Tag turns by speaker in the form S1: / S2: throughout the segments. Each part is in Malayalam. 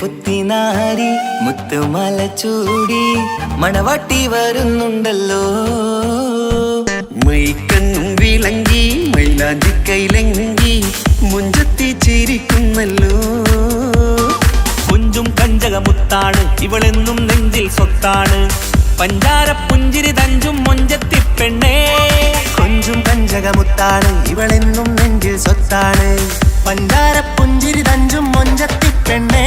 S1: പുത്തിനാരി മുത്തുമാല ചൂടി മണവാട്ടി വരുന്നുണ്ടല്ലോ. മൈക്കണ്ണും വിളങ്ങി മൈലാഞ്ചി കൈലങ്കി മുഞ്ചത്തി ചിരിക്കുന്നല്ലോ.
S2: കുഞ്ചും കഞ്ചകമുത്താണ് ഇവളെന്നും നെഞ്ചിൽ സ്വത്താണ്. പഞ്ചാര പുഞ്ചിരി തഞ്ചും മൊഞ്ചത്തി പെണ്ണേ.
S1: കുഞ്ചും കഞ്ചകമുത്താണ് ഇവളെന്നും നെഞ്ചിൽ സ്വത്താണ്. പഞ്ചാര പുഞ്ചിരി തഞ്ചും മൊഞ്ചത്തി പെണ്ണേ.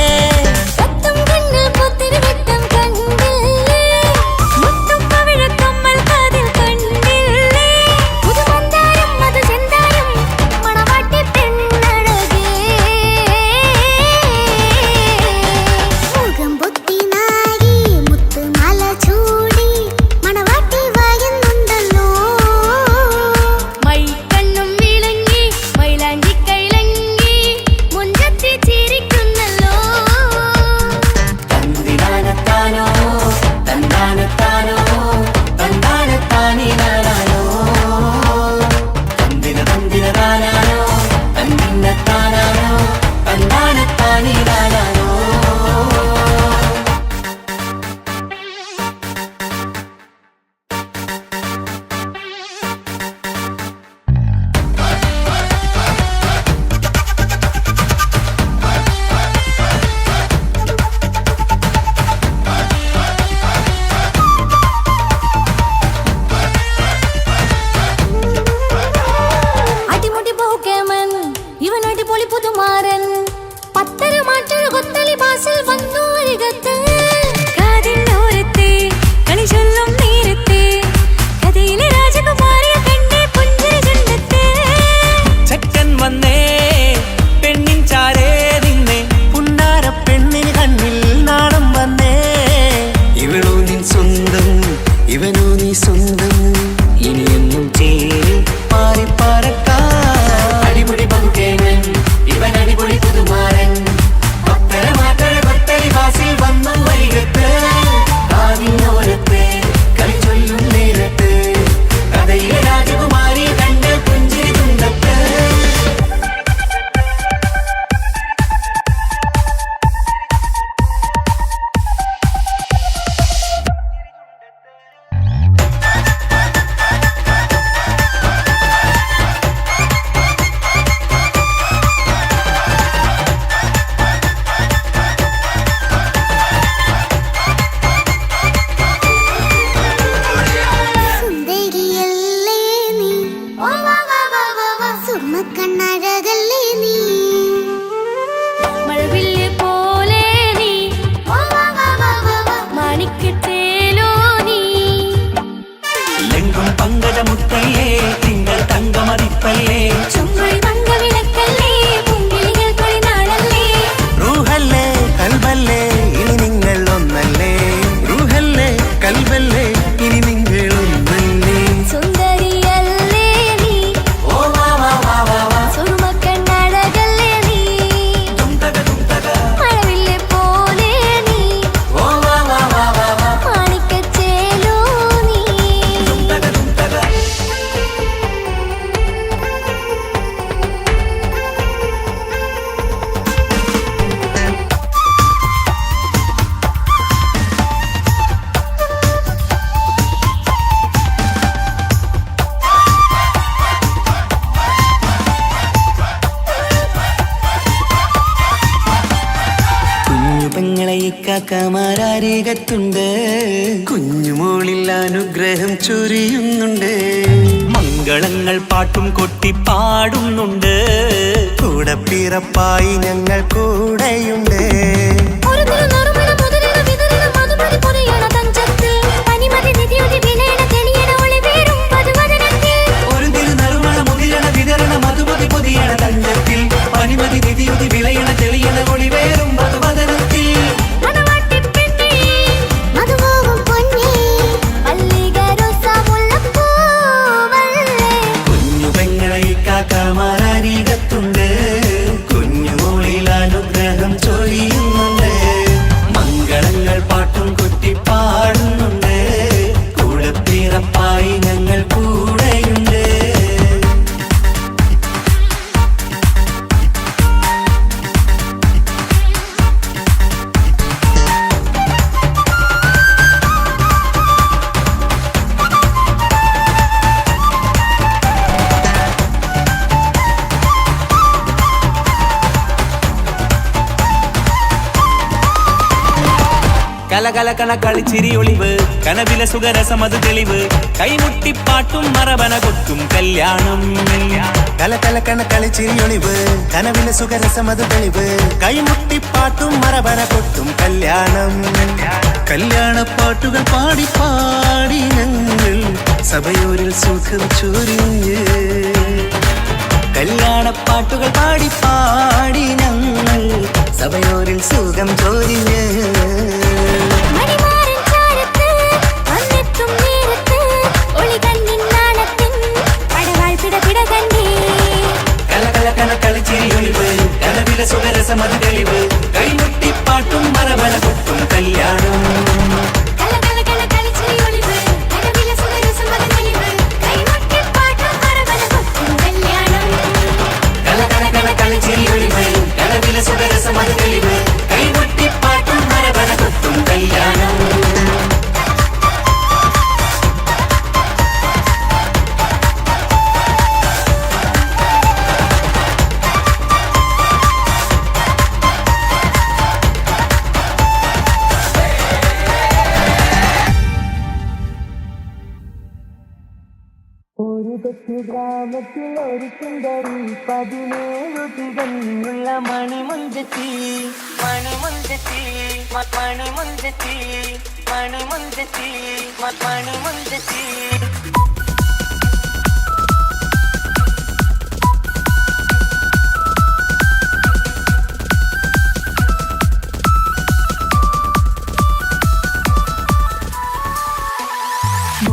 S1: കാക്കമാരരികത്തുണ്ട്. കുഞ്ഞുമോളിൽ അനുഗ്രഹം ചൊരിയുന്നുണ്ട്.
S2: മംഗളങ്ങൾ പാട്ടും കൊട്ടി പാടുന്നുണ്ട്.
S1: കൂടെ പിറപ്പായി ഞങ്ങൾ കൂടെയുണ്ട്.
S2: പനിമതി നിധിയുതി വിളയണ തെളിയണ ഒളിവേറും
S1: ചൊരിയുന്നുണ്ട്. മംഗളങ്ങൾ പാട്ടും കുത്തി പാടുന്നുണ്ട്. കൂടെ പിറപ്പായി ഞങ്ങൾ കൂടെയുണ്ട്.
S2: കലകലകണ കളിച്ചിരി ഒളിവ് കനവില സുഖരസമത് തെളിവ് കൈമുട്ടിപ്പാട്ടും മറവന കൊട്ടും കല്യാണം.
S1: കലകലകണ കളിച്ചിരിയൊളിവ് കനവിലെ സുഖരസമത് തെളിവ് കൈമുട്ടിപ്പാട്ടും മറവന കൊട്ടും കല്യാണം. കല്യാണപ്പാട്ടുകൾ പാടി പാടി ഞങ്ങൾ സഭയോരിൽ സുഖം ചൊരിഞ്ഞ്. കല്യാണപ്പാട്ടുകൾ പാടി പാടി ഞങ്ങൾ സഭയോരിൽ സുഖം ചൊരിഞ്ഞ്. സുഖരസമത് തെളിവ് കൈമുട്ടിപ്പാട്ടും മറവന കൊട്ടും കല്യാണം. കലകലകണ കളിച്ചിരിയൊളിവ് കനവിലെ സുഖരസമത് തെളിവ് കൈമുട്ടിപ്പാട്ടും മറവന കൊട്ടും കല്യാണം.
S3: ഒരു കൊച്ചു ഗ്രാമത്തിൽ ഒരു സുന്ദരി 17 തികഞ്ഞുള്ള മണിമുഞ്ചത്തി മണിമുഞ്ചത്തി മണിമുഞ്ചത്തി മണിമുഞ്ചത്തി മണിമുഞ്ചത്തി.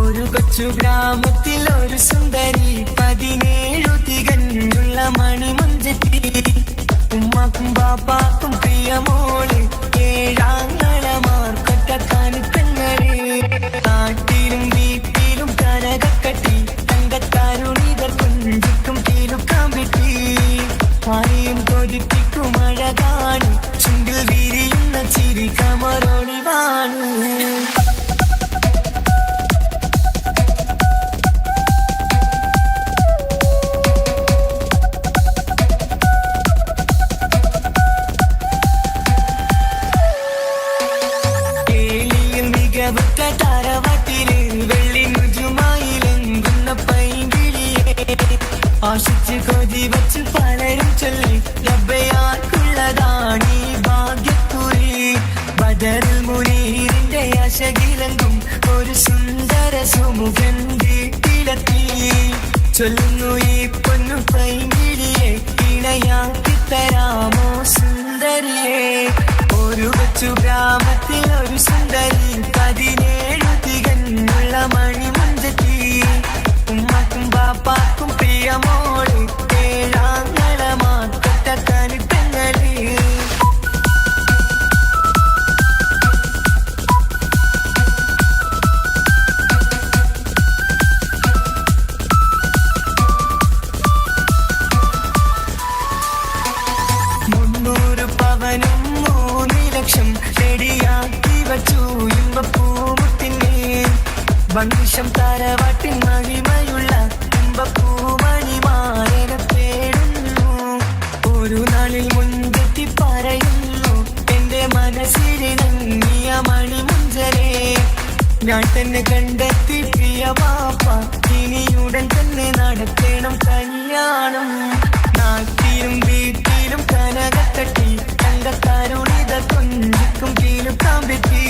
S3: ഒരു കൊച്ചു ഗ്രാമത്തിൽ ഒരു സുന്ദരി 17 തികഞ്ഞുള്ള മണിമുഞ്ചത്തി. ഉമ്മാക്കും ബാപ്പാക്കും പ്രിയമോള് 7 നാട്ടിലും വീട്ടിലും കനകക്കട്ടി തങ്കത്താരുണിതർ കുഞ്ചിക്കും തീരുക്കാൻ പറ്റി. ആരെയും കൊതിപ്പിക്കും അഴകാണ് ചുണ്ടിൽ വിരിയുന്ന ചിരി കമറൊളിവാണ്. താരവാട്ടില് വെള്ളി നുജുമായിലെങ്കുന്ന പൈങ്കിളിയെ ആശിച്ച് കൊതി വച്ച് പലരും ചൊല്ലി ലഭ്യയാർക്കുള്ളതാണീ ഭാഗ്യക്കുറി. ബദറിൽ മുനീറിന്റെ ആശകിലങ്കും ഒരു സുന്ദര സുമുഖൻ വീട്ടിലെത്തി. ചൊല്ലുന്നു ഈ പൊന്നു പൈങ്കിളിയെ ഇണയാക്കി തരാമോ സുന്ദരിയെ. ഒരു കൊച്ചു ഗ്രാമത്തിൽ ഒരു സുന്ദരി 17 തികഞ്ഞുള്ള മണിമുഞ്ചത്തി. ഉമ്മാക്കും ബാപ്പാക്കും പ്രിയമോള് 7 കനിപ്പെങ്ങള്. പവനും 3 ലക്ഷം റെഡിയാക്കി വച്ചു ഇമ്പപ്പൂമുട്ടിനെ. വംശം താരവാട്ടിൻ മഹിമയുള്ള ഇമ്പപ്പൂമണിമാരനെ തേടുന്നു. ഒരു നാളിൽ മുൻപെത്തി പറയുന്നു എന്റെ മനസ്സിലിണങ്ങിയ മണിമുഞ്ചരെ. ഞാൻ തന്നെ കണ്ടെത്തി പ്രിയ ബാപ്പ, ഇനിയുടൻ തന്നെ നടത്തണം കല്യാണം. നാട്ടിലും വീട്ടിലും കനകത്തട്ടി തങ്കത്താരുണിത കൊഞ്ചിക്കും കീലുക്കാൻ പറ്റി.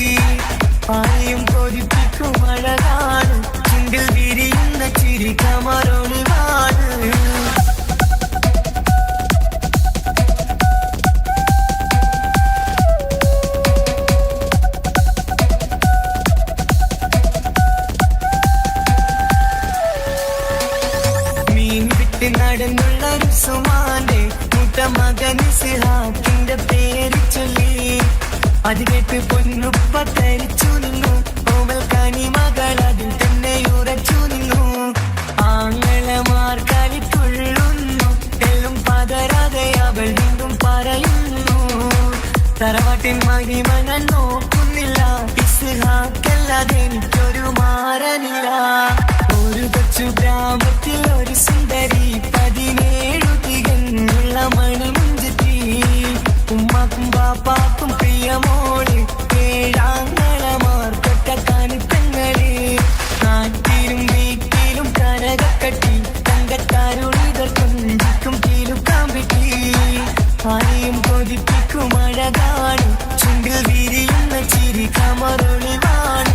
S3: ആരെയും കൊതിപ്പിക്കും അഴകാണ് ചുണ്ടിൽ വിരിയുന്ന ചിരി കമറൊളിവാണ്. മീൻ വിട്ട് നടന്നുള്ള സുമാന്റെ മുട്ട മകൻ സിഹാക്കിന്റെ പേര് ചൊല്ലി അത് കേട്ട് പൊന്നുപ്പ തരിച്ചു നിന്നു. ഓമൽ കനി മകൾ അതിൽ തന്നെ ഉറച്ചു നിന്നു. ആങ്ങളമാർ കളിക്കൊള്ളുന്നു, എല്ലും പതരാതെ അവൾ വീണ്ടും പറയുന്നു. തറവാട്ടിൻ മഹിമ ഞാൻ നോക്കുന്നില്ല, ഇസ്ഹാക്കല്ലാതെ എനിക്കൊരു മാറനില്ല. ഒരു കൊച്ചു ഗ്രാമത്തിൽ ഒരു സുന്ദരി 17 തികഞ്ഞുള്ള മണിമുഞ്ചത്തി. ഉമ്മാക്കും ബാപ്പാക്കും പ്രിയമോള്, 7 ആങ്ങളമാർ തൊട്ടക്കാനിപ്പങ്ങള്. നാട്ടിലും വീട്ടിലും കനകക്കട്ടി, തങ്കത്താരുളിതർ കൊഞ്ചിക്കും കീലുക്കാൻ പറ്റി. ആരെയും കൊതിപ്പിക്കും അഴകാണ്, ചുണ്ടിൽ വിരിയുന്ന ചിരി കമറൊളിവാണ്.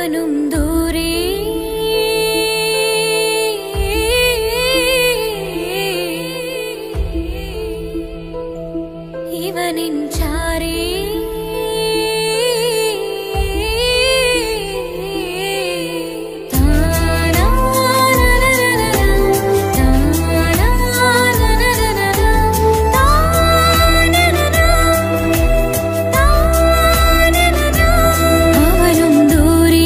S4: അവനും ദൂരെ ഇവനിൻ ചാരേ അവനും ദൂരെ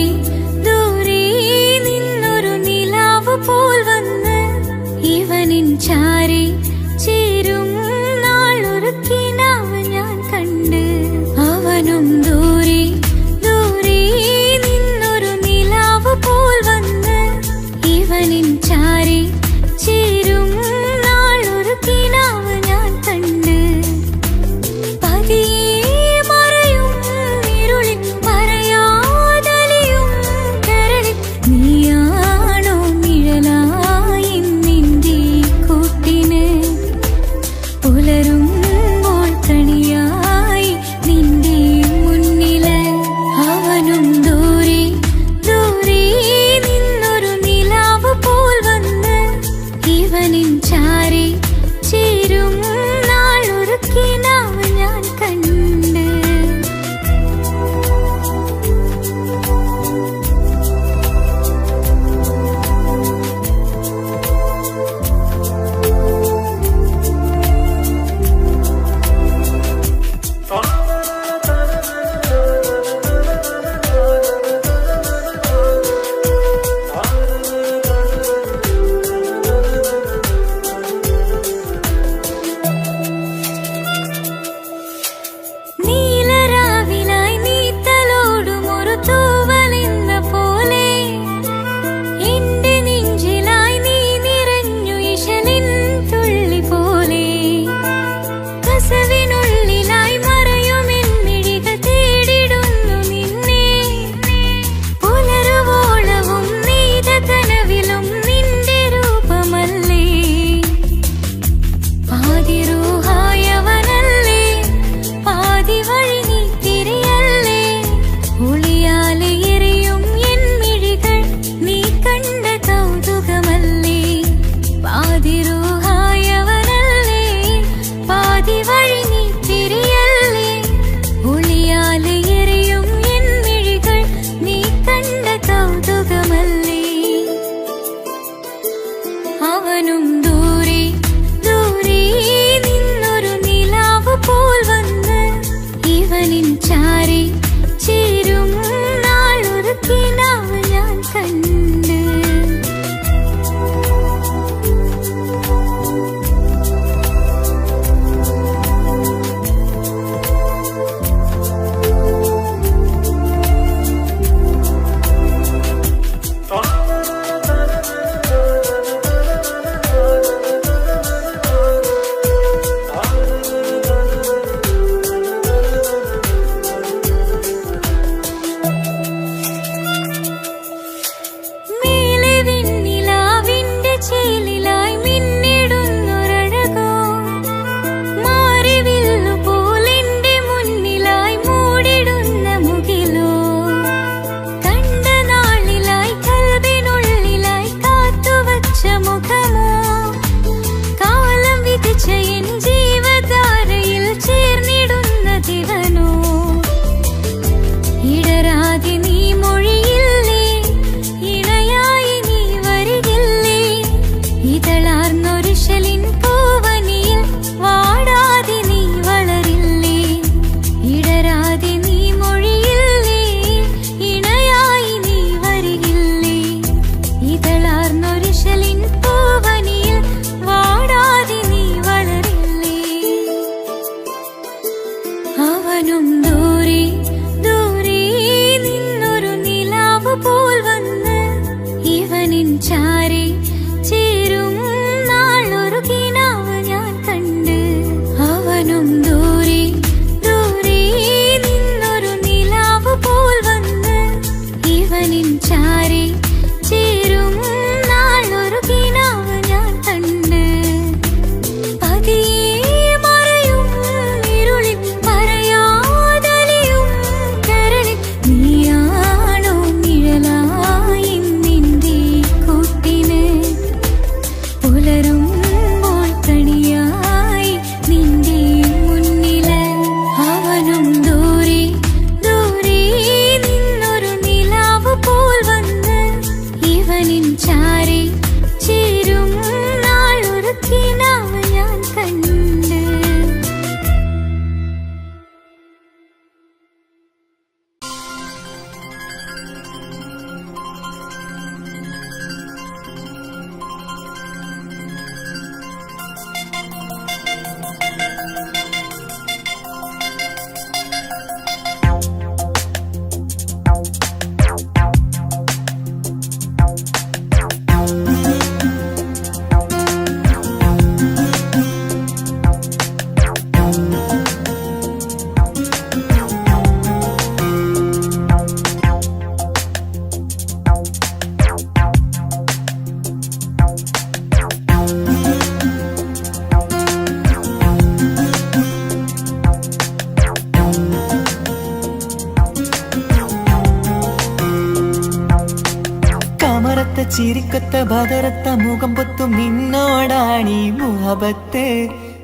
S3: കമറത്തെ ചിരിക്കത്ത ബദറത്ത മുഖം പൊത്തും നിന്നോടാണീ മുഹബത്ത്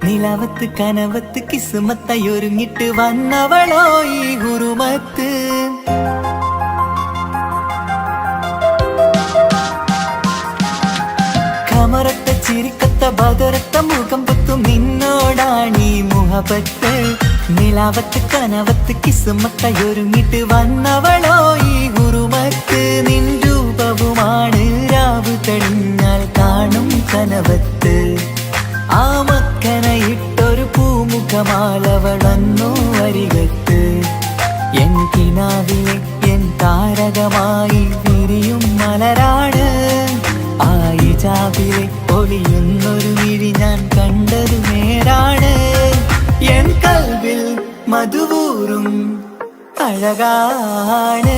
S3: നിലവത്ത് കനവത്ത് കിസ്മത്തായി ഒരുങ്ങിട്ട് വന്നവളോ ഈ ഗുരുമത്ത് കമറത്തെ ചിരിക്കത്ത ബദറത്ത മുഖം പൊത്തും നിന്നോടാണീ മുഹബത്ത് നിലാവത്ത് കനവത്ത് കിസ്മത്തായി ഒരുങ്ങിട്ട് വന്നവളോ ഈ ഗുരുമത്ത് നിൻ രൂപവുമാണ് രാവ് കഴിഞ്ഞാൽ കാണും കനവത്ത് ആ മക്കനയിട്ടൊരു പൂമുഖമാലവളന്നു അരികത്ത് എൻ കിനാവിലെ എൻ താരകമായി വിരിയും മലരാണ് ആ ഇജാബിലെ ഒളിയുന്നൊരു വിഴി ഞാൻ കണ്ടതു നേരാണ് എൻ കൽവിൽ മധുവൂറും അഴകാണ്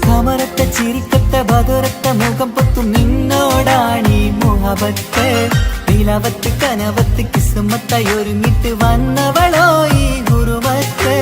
S3: കമറത്തെ ചിരിക്കത്ത ബദറത്ത മുഖം പൊത്തും നിന്നോടാണീ മുഹബത്ത് നിലവത്ത് കനവത്ത് കിസ്മത്തായി ഒരുങ്ങിട്ട് വന്നവളോ ഈ ഗുരുമത്ത്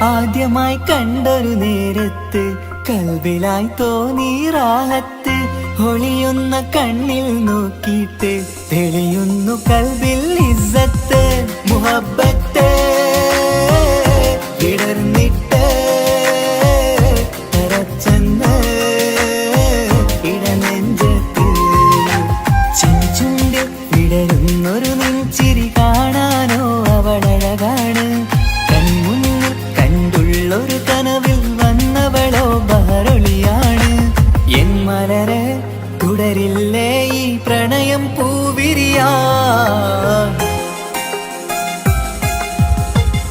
S3: ആദ്യമായി കണ്ടൊരു നേരത്ത് കൽബിലായി തോന്നി റാഹത്ത് ഒളിയുന്ന കണ്ണിൽ നോക്കിയിട്ട് തെളിയുന്നു കൽബിൽ ഇസ്സത്ത് മുഹബ്ബത്ത് വിടർന്നിട്ട് തറച്ചെന്ന് ഇടനെഞ്ചത്ത് ചെഞ്ചുണ്ട് വിടരുന്നൊരു നെഞ്ചിരി കാണാനോ അവളഴകാണ് ഒരു കനവിൽ വന്നവളോ ബഹറൊളിയാണ് എൻ മലരെ തുടരില്ലേ ഈ പ്രണയം പൂവിരിയാ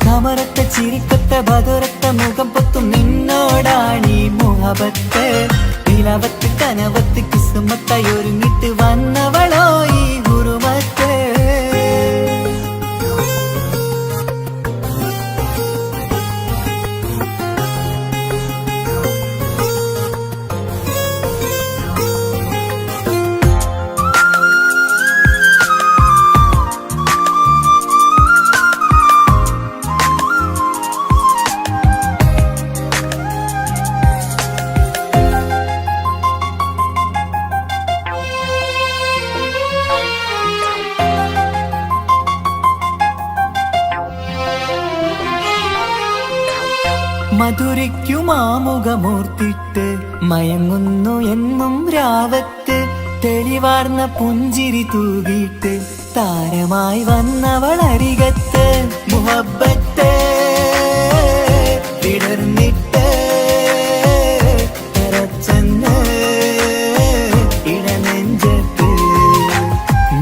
S3: കമറത്തെ ചിരിക്കത്ത ബദറത്ത മുഖം പൊത്തും നിന്നോടാണീ മുഹബത്ത് നിലവത്ത് കനവത്ത് കിസ്മത്തായി ഒരുങ്ങിട്ട് വന്നവളോ ഈ ഗുരുമത്ത് മധുരയ്ക്കുമാമുഖമൂർത്തിട്ട് മയങ്ങുന്നു എന്നും രാവത്ത് തെളിവാർന്ന പുഞ്ചിരി തൂകിയിട്ട് താരമായി വന്നവൾ അരികത്ത് മുഹബ്ബത്ത് വിടർന്നിട്ട് തറച്ചെന്ന് ഇടനെഞ്ചത്ത്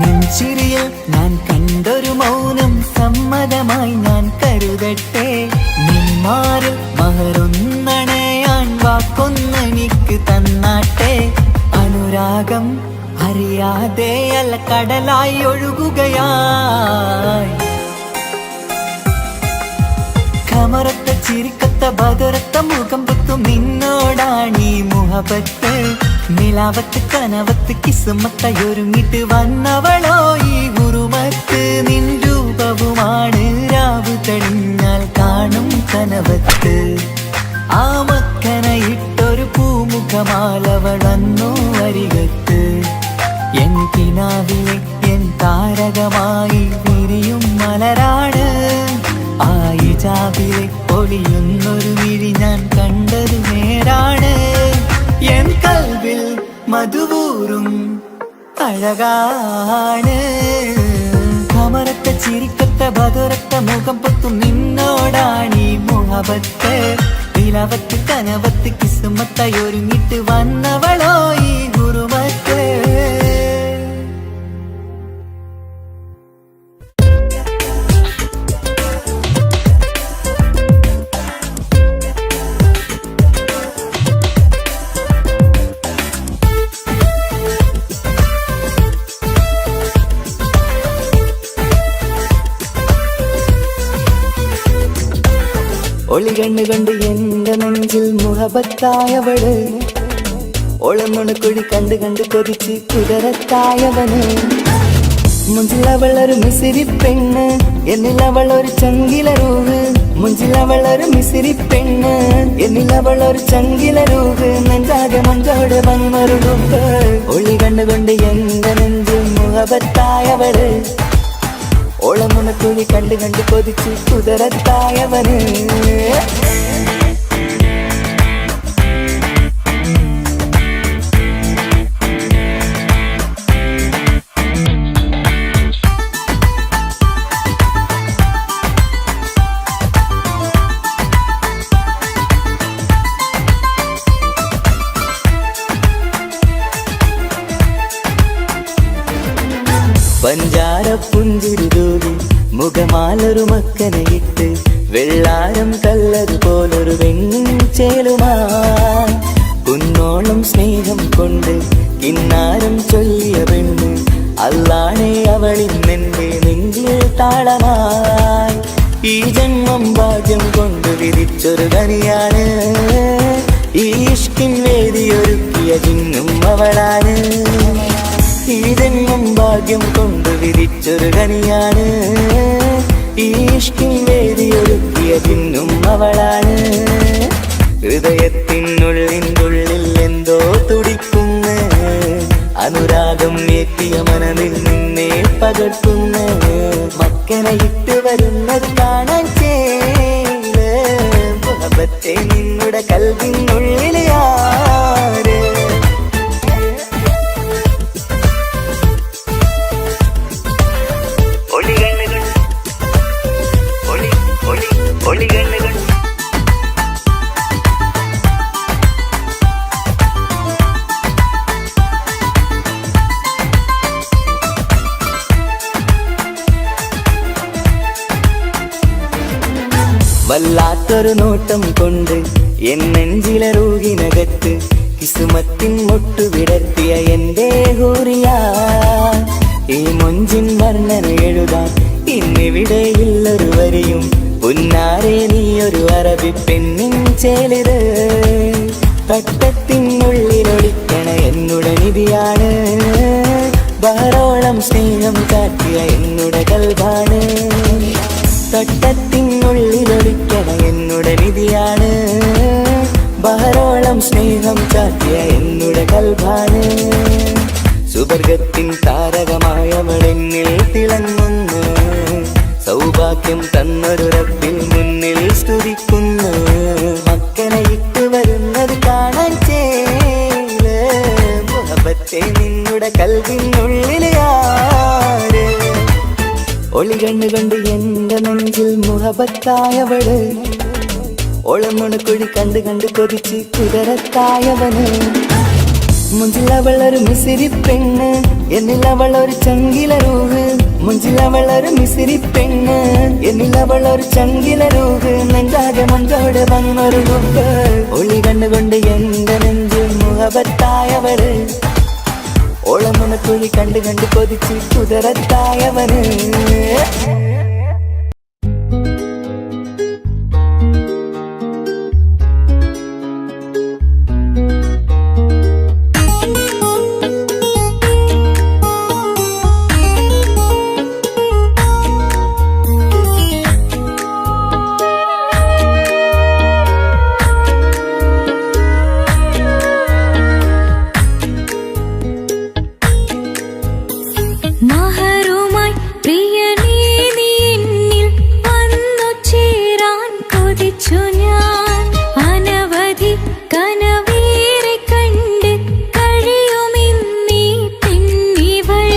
S3: നെഞ്ചിരിയിൽ ഞാൻ കണ്ടൊരു മൗനം സമ്മതമായി ഞാൻ കരുതട്ടെ നിന്മാരിൽ മഹറൊന്നണയാൻ വാക്കൊന്നെനിക്ക് തന്നാട്ടെ അനുരാഗം അറിയാതെ അല്ല കടലായി ഒഴുകുകയായി കമറത്തെ ചിരിക്കത്ത ബദറത്ത മുഖം പൊത്തും നിന്നോടാണീ മുഹബത്ത് നിലാവത്ത് കനവത്ത് കിസ്മത്തായി ഒരുങ്ങിട്ട് വന്നവളോ ഈ ഗുരുമത്ത് നിൻ രൂപവുമാണ് രാവ് കഴിഞ്ഞാൽ കാണും കനവത്ത് ആ മക്കനയിട്ടൊരു പൂമുഖമാലവളന്നു അരികത്ത് എൻ കിനാവിലെ എൻ താരകമായി വിരിയും മലരാണ് ആ ഇജാബിലെ ഒളിയുന്നൊരു വിഴി ഞാൻ കണ്ടതു നേരാണ് എൻ കൽവിൽ മധുവൂറും അഴകാണ് കമറത്തെ ചിരിക്കത്ത ബദറത്ത മുഖം പൊത്തും നിന്നോടാണീ മുഹബത്ത് നിലവത്ത് കനവത്ത് കിസ്മത്തായി ഒരുങ്ങിട്ട് വന്നവളോ ഈ ഗുരുമത്ത് ഒളി കണ്ണുകൊണ്ട് എന്റെ നെഞ്ചിൽ മുഹബത്തായവള് ഒളമുണക്കുഴി കണ്ട് കണ്ട് കൊതിച്ച് കുതിരത്തായവന് മുഞ്ചിലവളൊരു മിസിരി പെണ്ണ് എന്നിലവളൊരു ചങ്കിലരൂഹ് മുഞ്ചിലവളൊരു മിസിരി പെണ്ണ് എന്നിലവളൊരു ചങ്കിലരൂഹ് നെഞ്ചാകെ മഞ്ചോട് വന്നൊരുടുപ്പ് ഒളി കണ്ണുകൊണ്ട് എന്റെ നെഞ്ചിൽ മുഹബത്തായവള് ഓളമുണക്കുഴി കണ്ട് കണ്ട് കൊതിച്ച് കുതിരത്തായവന് പഞ്ചാര പുഞ്ചിരി തൂകി മുഖമാലൊരു മക്കനയിട്ട് വെള്ളാരം കല്ലതുപോലൊരു വെണ്ണുചേലുമായി കുന്നോളം സ്നേഹം കൊണ്ട് കിന്നാരം ചൊല്ലിയ പെണ്ണ് അല്ലാണേ അവളിന്നെന്റെ നെഞ്ചിൽ താളമായി ഈ ജന്മം ഭാഗ്യം കൊണ്ട് വിധിച്ചൊരു കനിയാണ് ഈ ഇഷ്കിൻ വേദിയൊരുക്കിയ ജിന്നും അവളാണ് ഈ ജന്മം ഭാഗ്യം കൊണ്ട് വിധിച്ചൊരു കനിയാണ് ഈ ഇഷ്കിൻ വേദിയൊരുക്കിയ ജിന്നും അവളാണ് ഹൃദയത്തിനുള്ളിനുള്ളിൽ എന്തോ തുടിക്കുന്ന അനുരാഗം ഏറ്റിയ മനതിൽ നിന്നെ പകർത്തുന്ന മക്കനെ ഇട്ട് വരുന്നത് കാണാൻ ചേല് മുഹബത്തെ നിന്നുടെ കൽവിനുള്ളിൽ ആര് വല്ലാത്തൊരു നോട്ടം കൊണ്ട് എൻ നെഞ്ചിലെ റൂഹിനകത്ത് കിസുമത്തിൻ മുട്ടു വിടർത്തിയ എന്റെ ഹൂറിയ ഈ മൊഞ്ചിൻ വർണ്ണന എഴുതാൻ ഇന്നിവിടെയുള്ളൊരു വരിയും പുന്നാരെ നീയൊരു അറബി പെണ്ണിൻ ചേലിത് തട്ടത്തിനുള്ളിലൊളിക്കണ എന്നുടെ നിധിയാണ് ബഹറോളം സ്നേഹം കാട്ടിയ എന്നുടെ കൽബാണ് തട്ടത്തിനുള്ളിലൊളിക്കണ എന്നുടെ നിധിയാണ് ബഹറോളം സ്നേഹം ചാത്തിയ എന്നുടെ കൽബാണ് സുവർഗത്തിൻ താരകമായവളെന്നിൽ തിളങ്ങുന്നു സൗഭാഗ്യം തന്നൊരു റബ്ബിൽ മുന്നിൽ സ്തുതിക്കുന്നു മക്കനെ ഇട്ട് വരുന്നത് കാണാൻ ചേല് മുഹബത്തെ നിന്നുടെ കൽവിനുള്ളിൽ ആര് ഒളി കണ്ണുകൊണ്ട് എന്റെ നെഞ്ചിൽ മുഹബത്തായവള് ഒളമുണക്കുഴി കണ്ട് കണ്ട് കൊതിച്ച് കുതിരത്തായവന് മുഞ്ചിലവളൊരു മിസിരി പെണ്ണ് എന്നിലവളൊരു ചങ്കിലരൂഹ് മുഞ്ചിലവളൊരു മിസിരി പെണ്ണ് എന്നിലവളൊരു ചങ്കിലരൂഹ് നെഞ്ചാകെ മഞ്ചോട് വന്നൊരു ഡുപ്പ് ഒളി കണ്ണുകൊണ്ട് എന്റെ നെഞ്ചിൽ മുഹബത്തായവള് ഓളമുണക്കുഴി കണ്ട് കണ്ട് കൊതിച്ച് കുതിരത്തായവന്
S4: മഹറുമായി പ്രിയനേ നീ എന്നിൽ വന്നു ചേരാൻ കൊതിച്ചു ഞാൻ അനവധി കനവേറെ കണ്ട് കഴിയുമെന്നീ പെണ്ണിവൾ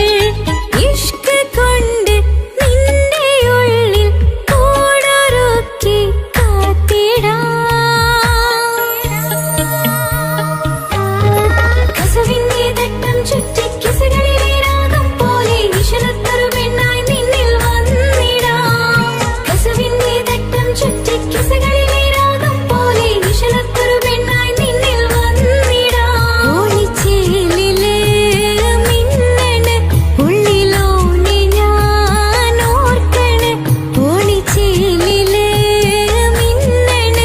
S4: ഇഷ്ക് കൊണ്ട് നിന്റെ ഉള്ളിൽ കൂടൊരുക്കി കാത്തിടാം കസവിന്റെ തട്ടം ചുറ്റി കിസകളിലെ രാഗം പോലെ നിശലത്തൊരു പെണ്ണായി നിന്നിൽ വന്നിടാം കസവിന്റെ തട്ടം ചുറ്റി കിസകളിലെ രാഗം പോലെ നിശലത്തൊരു പെണ്ണായി നിന്നിൽ വന്നിടാം ഓണിച്ചേലില് മിന്നണ് ഉള്ളിലോനെ ഞാൻ ഓർക്കണ് ഓണിച്ചേലില് മിന്നണ്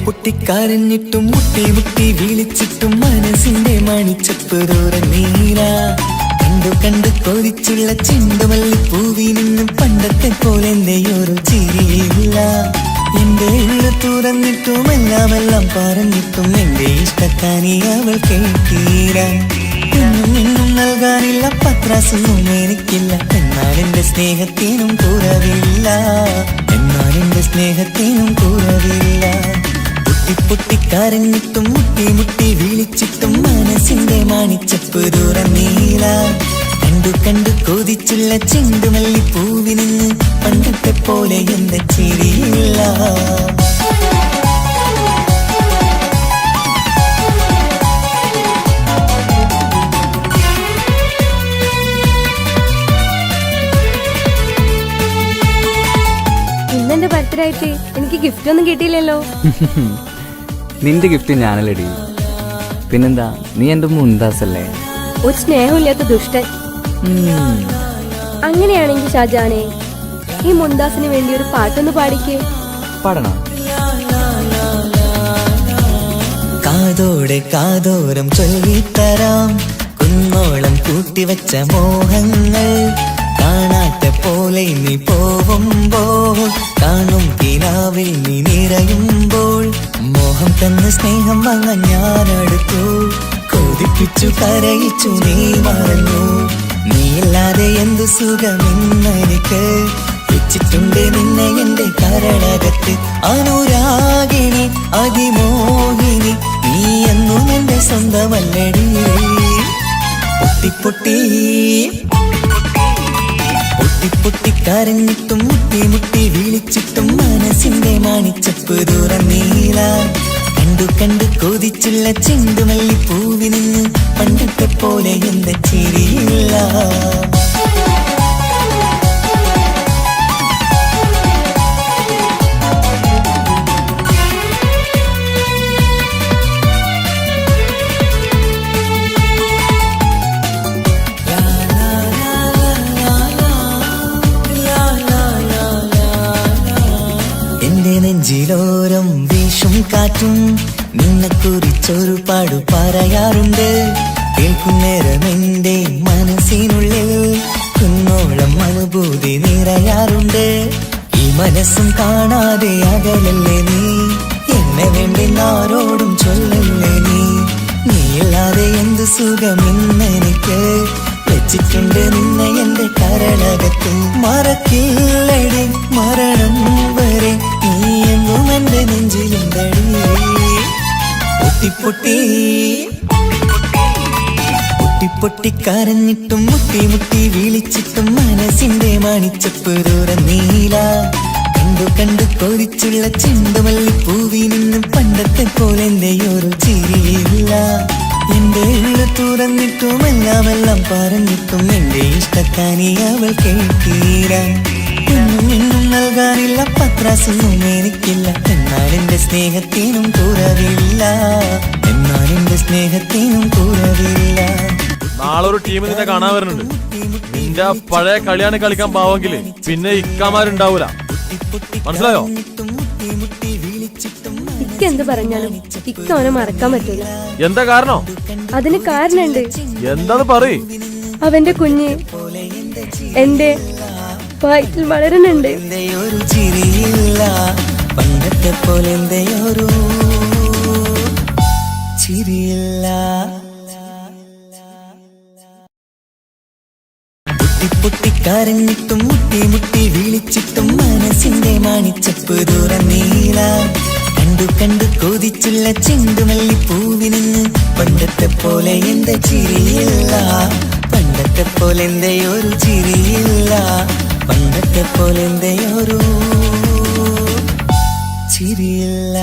S3: പൊട്ടിപ്പൊട്ടിക്കരഞ്ഞിട്ടും മുട്ടി മുട്ടി വിളിച്ചിട്ടും മനസ്സിന്റെ മണിച്ചപ്പ് തുറന്നീല. കണ്ടു കണ്ടു കൊതിച്ചുള്ള ചെണ്ടുമല്ലി പൂവി നിന്നും പണ്ടത്തെ പോലെ എന്റെയൊരു ചിരിയില്ല. എന്റെ ഉള്ളു തുറന്നിട്ടും എല്ലാം പറഞ്ഞിട്ടും എന്റെ ഇഷ്ടക്കാനി അവൾ കേട്ടീര. എന്നും നൽകാനില്ല പത്രാസൊന്നും എനിക്കില്ല. എന്നാൽ എന്റെ സ്നേഹത്തിനും കുറവില്ല. എന്നാൽ എന്റെ സ്നേഹത്തിനും കുറവില്ല. പൊട്ടിപ്പൊട്ടിക്കരഞ്ഞിട്ടും മുട്ടി മുട്ടി വിളിച്ചിട്ടും മനസ്സിന്റെ മാണിച്ചപ്പ് തുറന്നീല. കണ്ടു കണ്ടു കൊതിച്ചുള്ള ചെണ്ടുമല്ലി പൂവി നിന്ന് പണ്ടത്തെ പോലെ എന്റെ ചിരിയില്ല.
S5: ഇന്നെന്റെ ബർത്ത്ഡേ ആയിട്ട് എനിക്ക് ഗിഫ്റ്റ് ഒന്നും കിട്ടിയില്ലല്ലോ.
S6: നിന്റെ ഗിഫ്റ്റ് ഞാനല്ലടി, പിന്നെന്താ, നീ എന്റെ മുന്താസല്ലേ.
S5: ഒരു സ്നേഹമില്ലാത്ത ദുഷ്ടൻ. അങ്ങനെയാണെങ്കിൽ ഷാജാനെ, ഈ മുന്താസിന് വേണ്ടി ഒരു പാട്ടൊന്ന് പാടിക്കേ.
S6: പാടണം.
S3: കാതോടെ കാതോരം ചൊല്ലിത്തരാം കുന്നോളം കൂട്ടിവെച്ച മോഹങ്ങൾ. കാണാത്ത പോലെ നീ പോവുമ്പോൾ കാണും കിനാവിൽ നീ നിറയുമ്പോൾ മോഹം തന്ന സ്നേഹം വാങ്ങാൻ ഞാനടുത്തു. കൊതിപ്പിച്ചു കരയിച്ചു നീ മറന്നു. നീയില്ലാതെ എന്തു സുഖമെന്നെനിക്ക്. വെച്ചിട്ടുണ്ട് നിന്നെ എന്റെ കരളകത്ത്. അനുരാഗിണി അതിമോഹിനി നീ എന്നും എന്റെ സ്വന്തമല്ലടി. പൊട്ടിപ്പൊട്ടി പൊട്ടിപ്പൊട്ടിക്കരഞ്ഞിട്ടും മുട്ടി മുട്ടി വിളിച്ചിട്ടും മനസ്സിന്റെ മാണിച്ചപ്പ് തുറന്നീല. കണ്ടു കണ്ടു കൊതിച്ചുള്ള ചെണ്ടുമല്ലി പൂവി നിന്ന് പണ്ടത്തെ പോലെ എന്റെ ചിരിയില്ല. നെഞ്ചിലോരം വീശും കാറ്റും നിന്നെ കുറിച്ചൊരു പാടു പറയാറുണ്ട്. കേൾക്കുന്നേരം എന്റെ മനസ്സിനുള്ളിൽ കുന്നോളം അനുഭൂതി നിറയാറുണ്ട്. ഈ മനസ്സും കാണാതെ അകലല്ലേ നീ. എന്നെ വേണ്ടി ആരോടും ചൊല്ലല്ലേ നീ. നീയില്ലാതെ എന്ത് സുഖമെന്നെനിക്ക്. വെച്ചിട്ടുണ്ട് നിന്നെ എന്റെ കരളകത്ത്. മറക്കില്ലടി മരണം വരെ നീ എങ്ങും എന്റെ നെഞ്ചിലുണ്ടടി. പൊട്ടിപ്പൊട്ടി പൊട്ടിപ്പൊട്ടിക്കരഞ്ഞിട്ടും മുട്ടി മുട്ടി വിളിച്ചിട്ടും മനസ്സിന്റെ മാണിച്ചപ്പ് തുറന്നീല. കണ്ടു കണ്ടു കൊതിച്ചുള്ള ചെണ്ടുമല്ലി പൂവി നിന്നും പണ്ടത്തെ പോലെ എന്റെയൊരു ചിരിയില്ല. എന്റെ ഉള്ളു തുറന്നിട്ടും എല്ലാം പറഞ്ഞിട്ടും എന്റെ ഇഷ്ടക്കാനി അവൾ കേട്ടീര. എന്നും നൽകാനില്ല പത്രാസൊന്നും എനിക്കില്ല. എന്നാൽ എന്റെ സ്നേഹത്തിനും കുറവില്ല. എന്നാൽ എന്റെ സ്നേഹത്തിനും കുറവില്ല.
S7: നാളെ ഒരു ടീം നിന്നെ കാണാൻ വരുന്നുണ്ട്. നിന്റെ പഴയ കളിയാണ് കളിക്കാൻ പാവെങ്കില് പിന്നെ ഇക്കാമാരുണ്ടാവൂല. മനസ്സിലായോ?
S5: ഇക്ക എന്ത് പറഞ്ഞാലും ഇക്ക അവനെ മറക്കാൻ പറ്റൂല.
S7: എന്താ കാരണം?
S5: അതിന് കാരണമുണ്ട്.
S7: എന്താന്ന് പറയ്.
S5: അവന്റെ കുഞ്ഞ് എന്റെ വയറ്റിൽ വളരുന്നുണ്ട്.
S3: ഒരു ചിരിയില്ല പണ്ടത്തെ പോലെ എന്റെയൊരു ചിരിയില്ല. പൊട്ടിപ്പൊട്ടിക്കരഞ്ഞിട്ടും മുട്ടി മുട്ടി വിളിച്ചിട്ടും മനസ്സിന്റെ മാണിച്ചപ്പ് തുറന്നീല. കണ്ടു കണ്ടു കൊതിച്ചുള്ള ചെണ്ടുമല്ലി പൂവി നിന്ന് പണ്ടത്തെ പോലെ എന്റെ ചിരിയില്ല. പണ്ടത്തെ പോലെ എന്റെയൊരു ചിരിയില്ല. പണ്ടത്തെ പോലെ എന്റെയൊരു ചിരിയില്ല.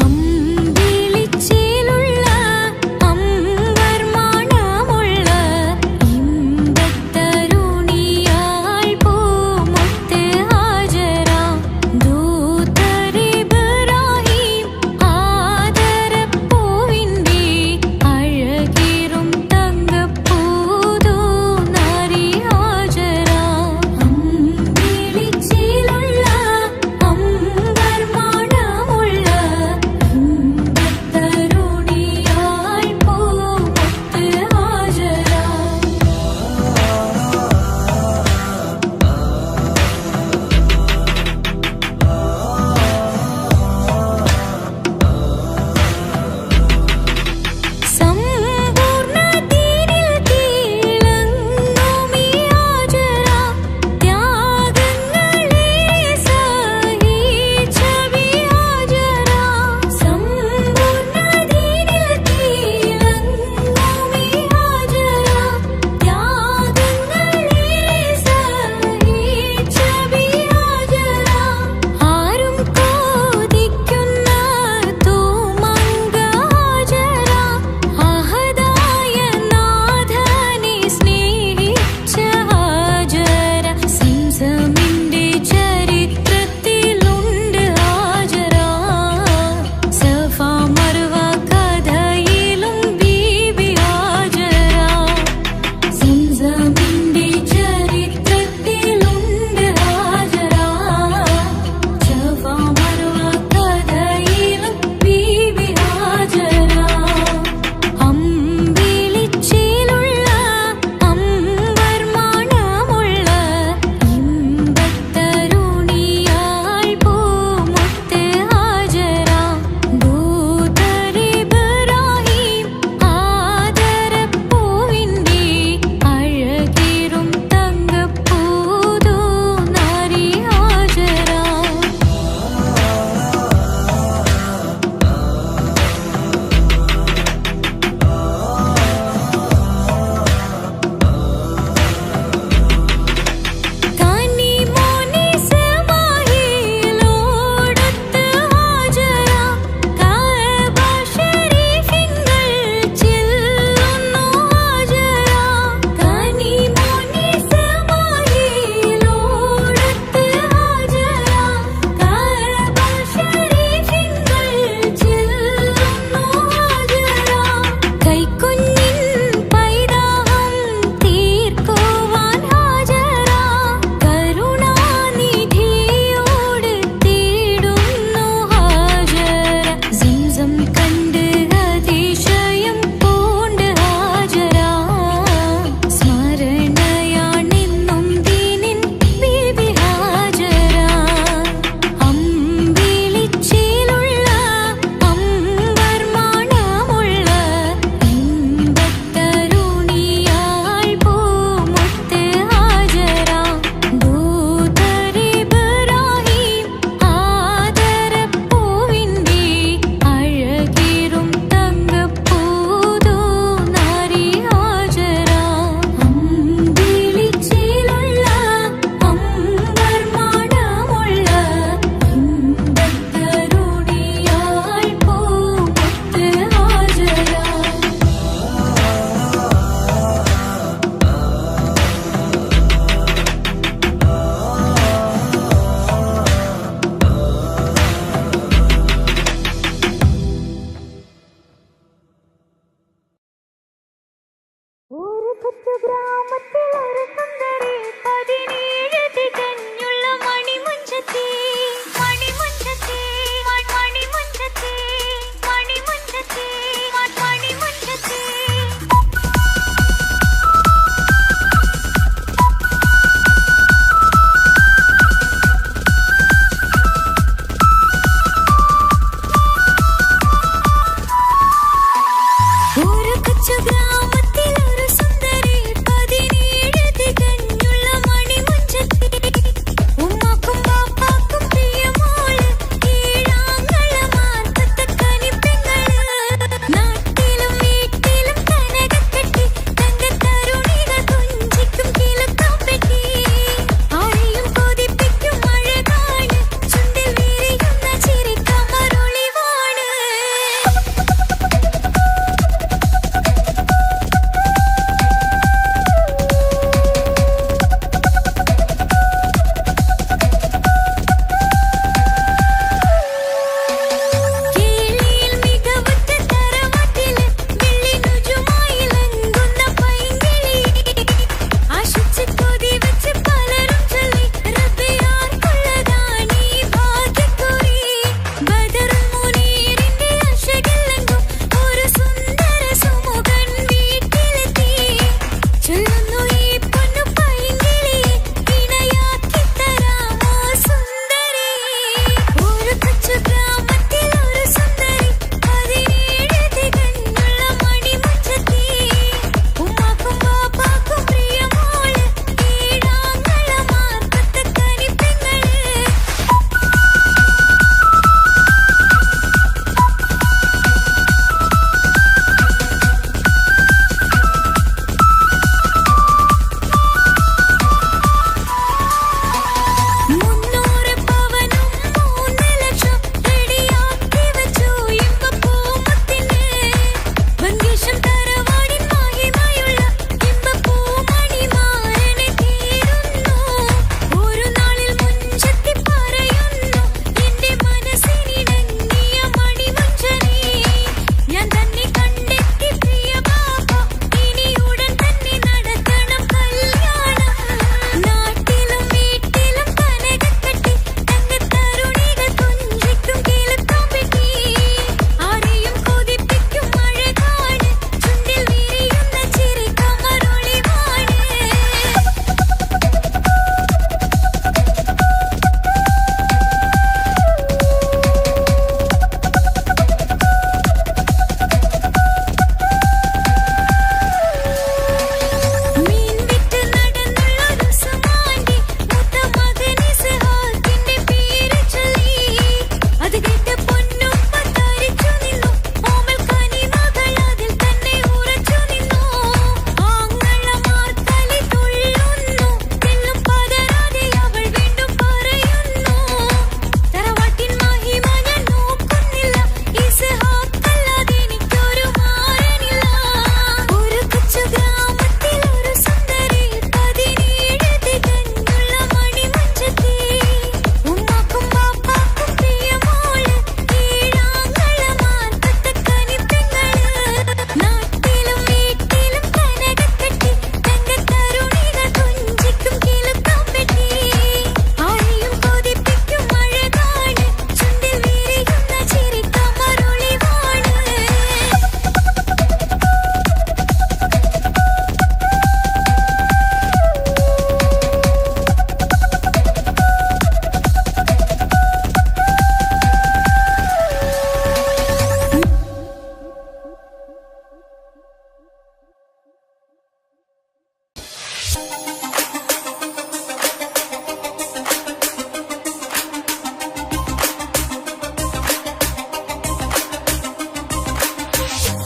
S4: അമ്മ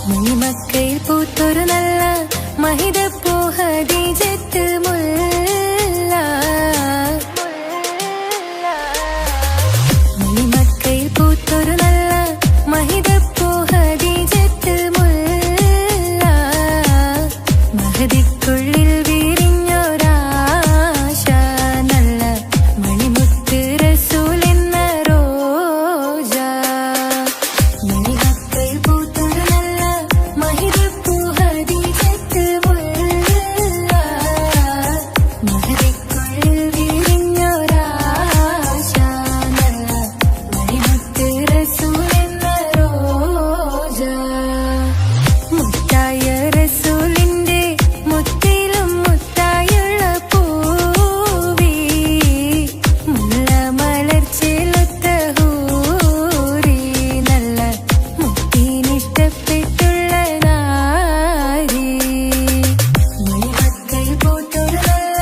S4: മണിമക്കയിൽ പൂത്തൊരു നല്ല മഹിതപ്പൂ ഹദീജത്ത് മുല്ല. മണിമക്കയിൽ പൂത്തൊരു നല്ല മഹിതപ്പൂ ഹദീജത്ത് മുല്ല. മഹദിക്കുള്ളിൽ വിരിഞ്ഞൊരാശ നല്ല മണിമുത്ത് റസൂൽ എന്ന റോജ. മണിമക്കയിൽ പൂത്തൊരു നല്ല മഹിതപ്പൂ ഹദീജത്ത് മുല്ല. മഹദിക്കുള്ളിൽ വിരിഞ്ഞൊരാശ നല്ല മണിമുത്ത് റസൂൽ എന്ന റോജ. മുത്തായ റസൂലിന്റെ മുത്തിലും മുത്തായുള്ള പൂവി. മുല്ല മലർച്ചെലുത്ത ഹൂറി നല്ല മുത്തിനിഷ്ടപ്പെട്ടുള്ള നാരി. മണിമക്കയിൽ പൂത്തൊരു നല്ല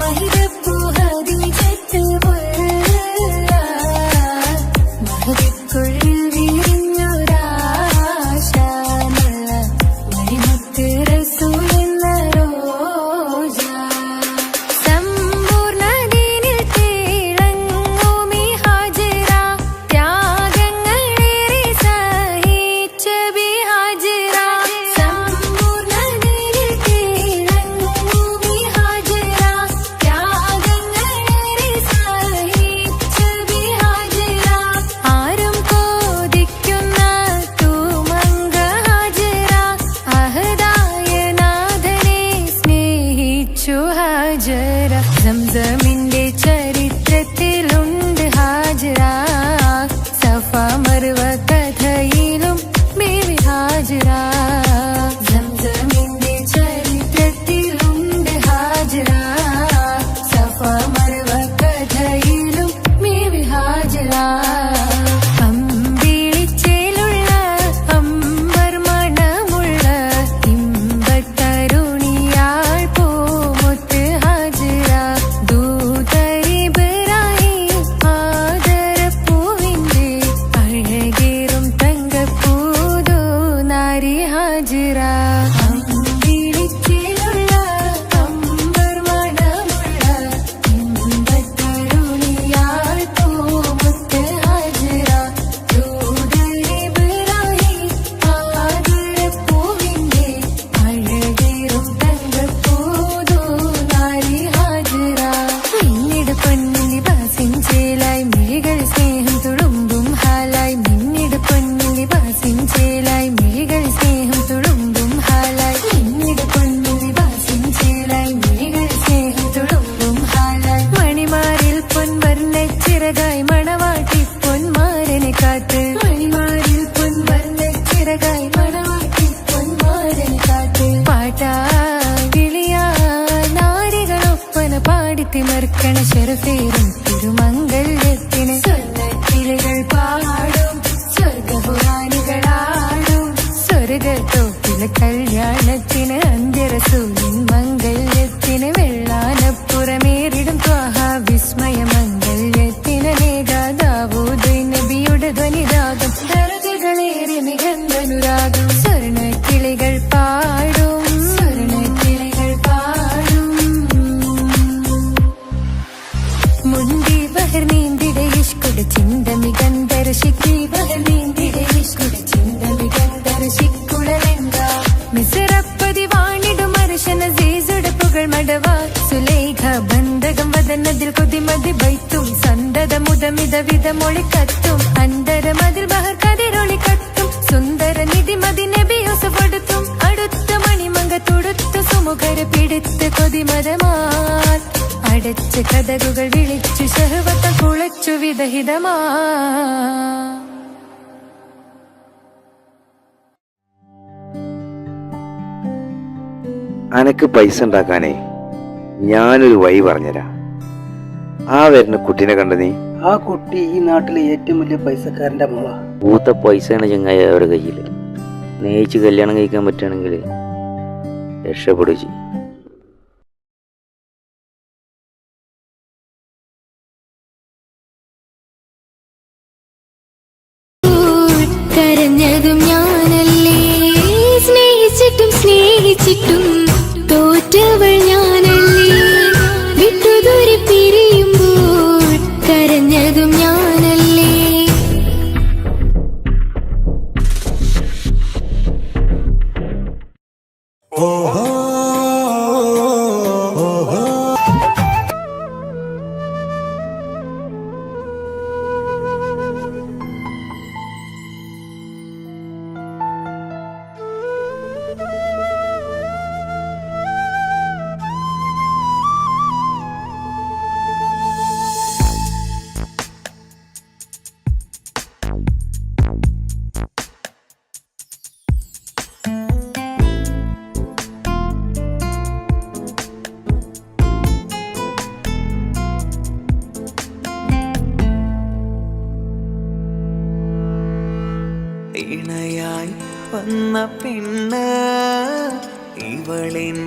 S4: മഹിതപ്പൂ ഹദീജത്ത് മുല്ല. മഹദിക്കുള്ളിൽ വിരിഞ്ഞൊരാശ നല്ല മണിമുത്ത് റസൂൽ എന്ന റോജ. സമ്പൂർണ്ണ ദീനിൽ തിളങ്ങുമീ ഹാജിറ. ത്യാഗങ്ങളേറെ സഹിച്ച ബി ഹാജിറ. സമ്പൂർണ്ണ ദീനിൽ തിളങ്ങുമീ ഹാജിറ. ത്യാഗങ്ങളേറെ സഹിച്ച ബി ഹാജിറ. ആരും കോതിക്കുന്ന തൂമങ്ക ഹാജിറ. അഹദായ നാഥനെ സ്നേഹിച്ചു ഹാജറ. സംസമിന്റെ ചരിത്രത്തിലുണ്ട് ഹാജറ. സഫ മർവ കഥയിലും ബീവി ഹാജറ. സംസമിന്റെ ചരിത്രത്തിലുണ്ട് ഹാജറ. സഫ മർവ കഥയിലും ബീവി ഹാജറ. അമ്പിളിച്ചേലുള്ള അമ്പർ മണമുള്ള ഇമ്പത്തരുണിയാൾ പൂമുത്ത് ഹാജിറ. ദൂതരിബ്രാഹിം ആദരപ്പൂവിന്റെ അഴകേറും തങ്കപ്പൂതോ നാരി ഹാജിറ. അമ്പിളിച്ചേലുള്ള അമ്പർ മണമുള്ള ഇമ്പത്തരുണിയാൾ പൂമുത്ത് ഹാജിറ. ദൂതരിബ്രാഹിം ആദരപ്പൂവിന്റെ അഴകേറും തങ്കപ്പൂതോ നാരി ഹാജിറ. മിന്നിട് പൊന്നിൽ ബാസിൻ ചേലായി മിഴികൾ സ്നേഹം തുളുമ്പും ഹാലായി. മിന്നിട് പൊന്നിൽ ബാസിൻ ചേലായി മിഴികൾ സ്നേഹം തുളുമ്പും ഹാലായി. മിന്നിട് പൊന്നിൽ ബാസിൻ ചേലായി മിഴികൾ സ്നേഹം തുളുമ്പും ഹാലായി. മണിമാരിൽ പൊൻവർണ്ണ ചിറകായി മണവാട്ടി പൊന്മാരനെ കാത്ത്. മണിമാരിൽ പൊൻവർണ്ണ ചിറകായി മണവാട്ടി പൊന്മാരനെ കാത്ത്. പാട്ടായി വിളിയായി നാരികളൊപ്പന പാടിത്തിമർക്കണ ശരഫേറും തിരുമംഗല്യത്തിന്. സ്വർണ്ണക്കിളികൾ പാടും സ്വർഗപുരാണികളാടും സ്വർഗത്തോപ്പിലെ കല്യാണത്തിന്. അന്ത്യറസൂലിൻ മംഗല്യത്തിന്. വെള്ളാനപ്പുറമേറിടും ത്വാഹ വിസ്മയ മംഗല്യത്തിന്. നേതാദാവൂദ് നബിയുടെ ധ്വനിരാഗം ദർജകളേറെ മികന്ധനുരാഗം. സ്വർണ്ണക്കിളികൾ പാടും സ്വർണ്ണക്കിളികൾ പാടും. മുന്തി ബഹർ നീന്തിട ഇഷ്കുട ചിന്ത മികന്ധര ശിഖി. ബഹർ നീന്തിട ഇഷ്കുട ചിന്ത മികന്ധര ശിക്കുടലെങ്ക. മിസറപ്പതി വാണിടും അർശന സീസുട പുകൾ മടവ. സുലേഖ ബന്ധകം വദനതിൽ കൊതിമതി ബൈത്തും. സന്തത മുതമിത വിധമൊളി കത്തും. അന്തരമതിൽ ബഹർ കതിരൊളി കത്തും. സുന്ദര നിധിമതി നബി യൂസഫ് അടുത്തും. അടുത്ത മണിമങ്ക തുടുത്ത സുമുഖരെ പിടിത്ത് കൊതിമതമാർ. അടച്ച കഥകുകൾ വിളിച്ചു ശഹവത്ത കുളച്ചു വിദഹിതമാ.
S8: അനക്ക് പൈസ ഉണ്ടാക്കാനേ ഞാനൊരു വഴി പറഞ്ഞുതരാം. ആ വരുന്ന കുട്ടീനെ കണ്ട നീ?
S9: ആ കുട്ടി ഈ നാട്ടിലെ ഏറ്റവും വലിയ പൈസക്കാരന്റെ മോളാ.
S10: പൂത്ത പൈസയാണ് ചങ്ങായി അവരുടെ കയ്യിൽ. സ്നേഹിച്ച് കല്യാണം കഴിക്കാൻ പറ്റുകയാണെങ്കിൽ രക്ഷപ്പെടുക ചെയ്യും.
S4: കരഞ്ഞതും ഞാനല്ലേ
S3: ഇണയായി വന്ന പെണ്ണ് ഇവളിൻ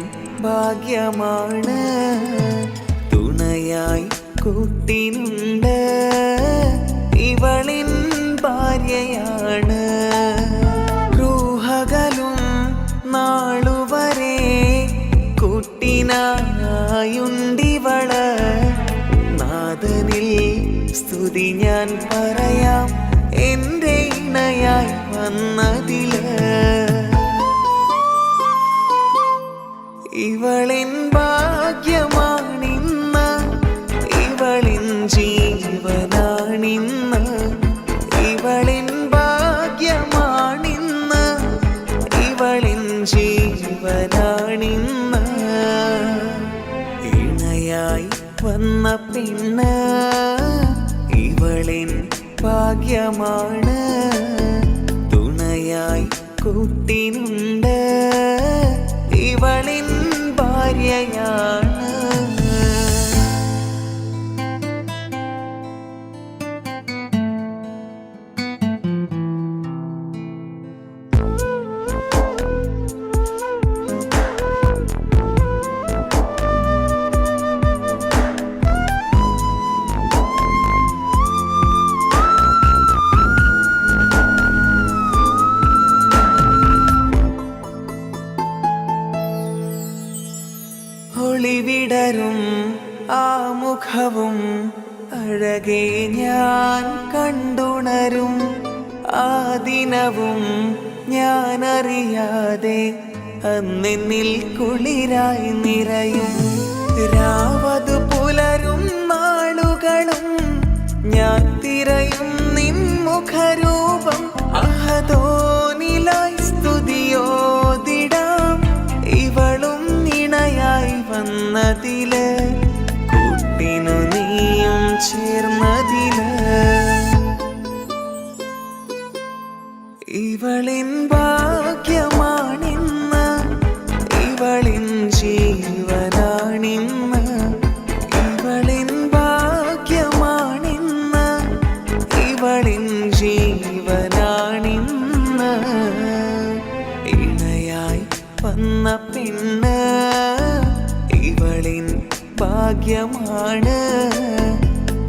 S3: ഭാഗ്യമാണ്. തുണയായി കൂട്ടിനുണ്ട് ഇവളിൻ ഭാര്യയാണ്. റൂഹകലും നാളുവരെ കൂട്ടിനായുണ്ടിവള്. നാഥനിൽ സ്തുതി ഞാൻ പറയാം എൻ്റെ ഇണയായി വന്നതില്. ഇവളിൻ ഭാഗ്യമാണിന്ന്, ഇവളിൻ ജീവനാണിന്ന്. ഇവളിൻ ഭാഗ്യമാണിന്ന്, ഇവളിൻ ജീവനാണിന്ന്. ഇണയായി വന്ന പെണ്ണ് ഇവളിൻ ഭാഗ്യമാണ്. തുണയായി കൂട്ടിനുണ്ട് ഇവളിൻ ഭാര്യയാണ്. ഒളിവിടരും ആ മുഖവും അഴകെ ഞാൻ കണ്ടുണരും. ആ ദിനവും ഞാനറിയാതെ അന്നെന്നിൽ കുളിരായി നിറയും. രാവതു പുലരും നാളുകളും ഞാൻ തിരയും നിൻ മുഖരൂപം. അഹദോനിലായി സ്തുതിയോതിടാം ഇവളും ഇണയായി വന്നതില്. കൂട്ടിനു നീയും ചേർന്നതില്. ഇവളിൻ ഭാഗ്യമാണിന്ന്, ഇവളിൻ ജീവനാണിന്ന്. ഇവളിൻ ഭാഗ്യമാണിന്ന്, ഇവളിൻ ജീവനാണിന്ന്. ഇണയായി വന്ന പെണ്ണ് ഇവളിൻ ഭാഗ്യമാണ്.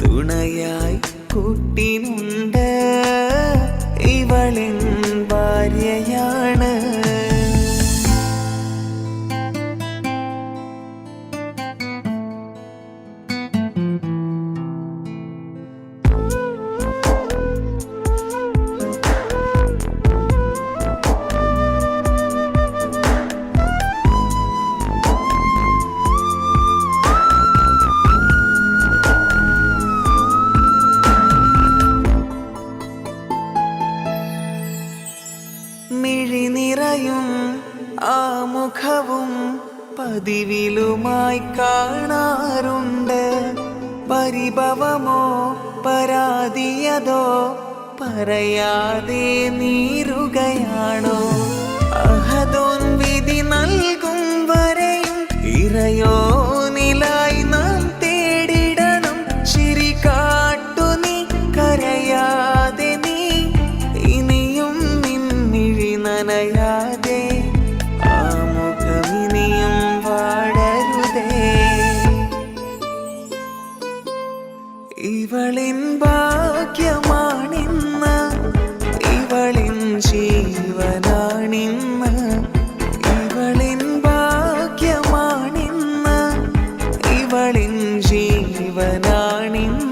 S3: തുണയായി കൂട്ടിനുണ്ട് ഇവളിൻ ഭാര്യയാണ്. മിഴിനിറയും ആ മുഖവും പതിവിലുമായി കാണാറുണ്ട്. പരിഭവമോ പരാതിയതോ പറയാതെ നീറുകയാണോ? അഹദോൻ വിധി നൽകും വരെയും ഇറയോനിലായി നാം തേടിടണം. ചിരി കാട്ടു നീ, കരയാതെ നീ, ഇനിയും നിൻമിഴി നനയാതെ. ആ മുഖമിനിയും വാടരുതേ. ഇവളിൻ ഭാഗ്യമാണിന്ന്, ഇവളിൻ ജീവനാണിന്ന്. ഇവളിൻ ഭാഗ്യമാണിന്ന്, ഇവളിൻ ജീവനാണിന്ന്.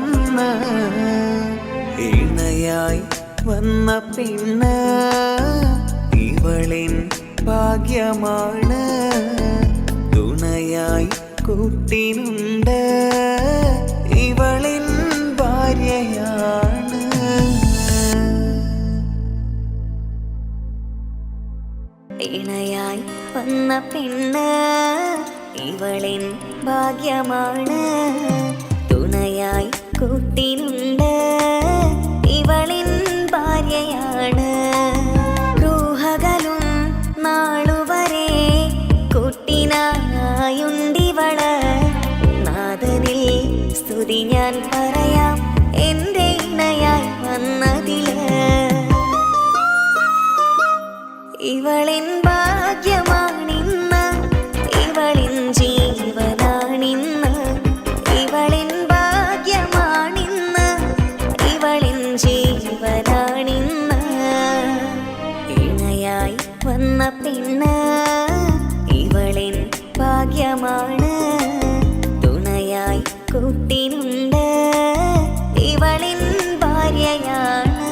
S3: ഇണയായി വന്ന പെണ്ണ് ഇവളിൻ ഭാഗ്യമാണ്. തുണയായി കൂട്ടിനുണ്ട് ഇവളിൻ ഭാര്യയാണ്.
S11: ഇണയായി വന്ന പെണ്ണ് ഇവളിൻ ഭാഗ്യമാണ്. തുണയായി കൂട്ടിനുണ്ട് ഇവളിൻ ഭാര്യയാണ്. റൂഹകലും നാളുവരെ കൂട്ടിനായുണ്ടിവള്. നാഥനിൽ സ്തുതി ഞാൻ പറയാം എൻ്റെ ഇണയായി വന്നതില്. പെണ്ണ് ഇവളിൻ ഭാഗ്യമാണ് തുണയായി കൂട്ടിനുണ്ട് ഇവളിൻ ഭാര്യയാണ്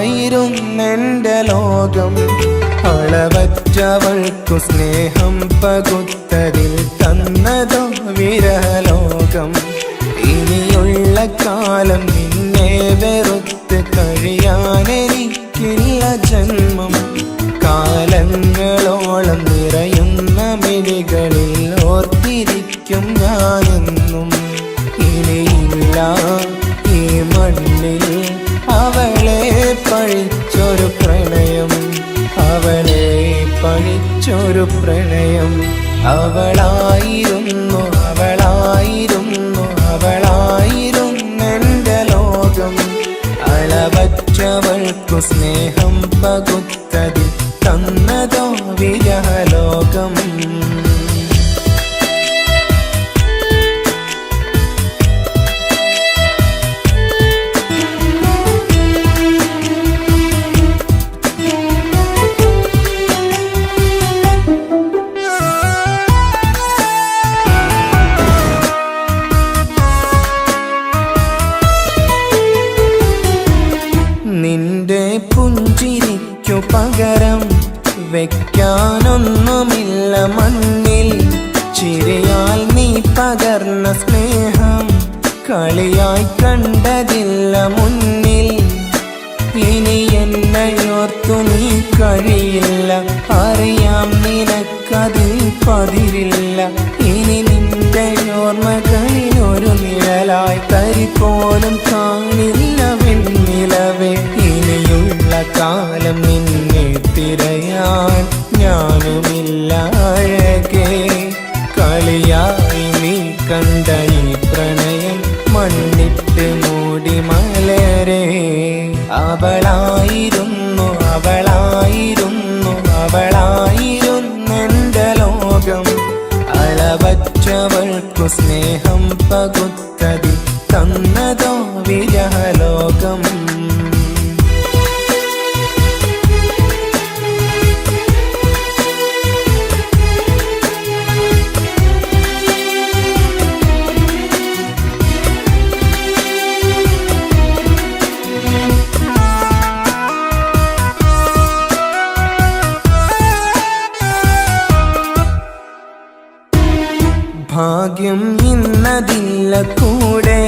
S3: അവളായിരുന്നെന്റെ ലോകം അളവറ്റവൾക്കു സ്നേഹം പകുത്തതിൽ തന്നതോ വിരലോകം ഇനിയുള്ള കാലം നിന്നെ വെറുത്ത് കഴിയാനെനിക്കില്ല ജന്മം കാലങ്ങളോളം നിറയുന്ന മിഴികളിൽ ഓർത്തിരിക്കും ഞാനെന്നും ഇനിയില്ല ഈ മണ്ണിൽ അവളെ പഴിച്ചൊരു പ്രണയം അവളെ പഴിച്ചൊരു പ്രണയം അവളായിരുന്നെന്റെ ലോകം അളവറ്റവൾക്കു സ്നേഹം പകുത്തതിൽ തന്നതോ വിരലോകം നിന്റെ പുഞ്ചിരിക്കു പകരം വെക്കാനൊന്നുമില്ല മണ്ണിൽ ചിരിയാൽ നീ പകർന്ന സ്നേഹം കളിയായി കണ്ടതില്ല മുന്നിൽ ഇനി എന്നയോർത്തു നീ കഴിയില്ല അറിയാം നിനക്കതിൽ പതിരില്ല ഇനി നിന്റെ ഓർമ്മകളിൽ ഒരു നിഴലായി തരി പോലും കാണില്ല വെണ്ണിലവേ ഇനിയുള്ള കാലം നിന്നെ തിരയാൻ ഞാനുമില്ല അഴകേ കളിയായി നീ കണ്ട ഈ പ്രണയം മണ്ണിട്ട് മൂടി മലരേ അവളായിരുന്നെന്റെ ലോകം അളവറ്റവൾക്കു സ്നേഹം പകുത്തതി തന്നതോ വിരലോകം ഭാഗ്യം ഇന്നതില്ല കൂടെ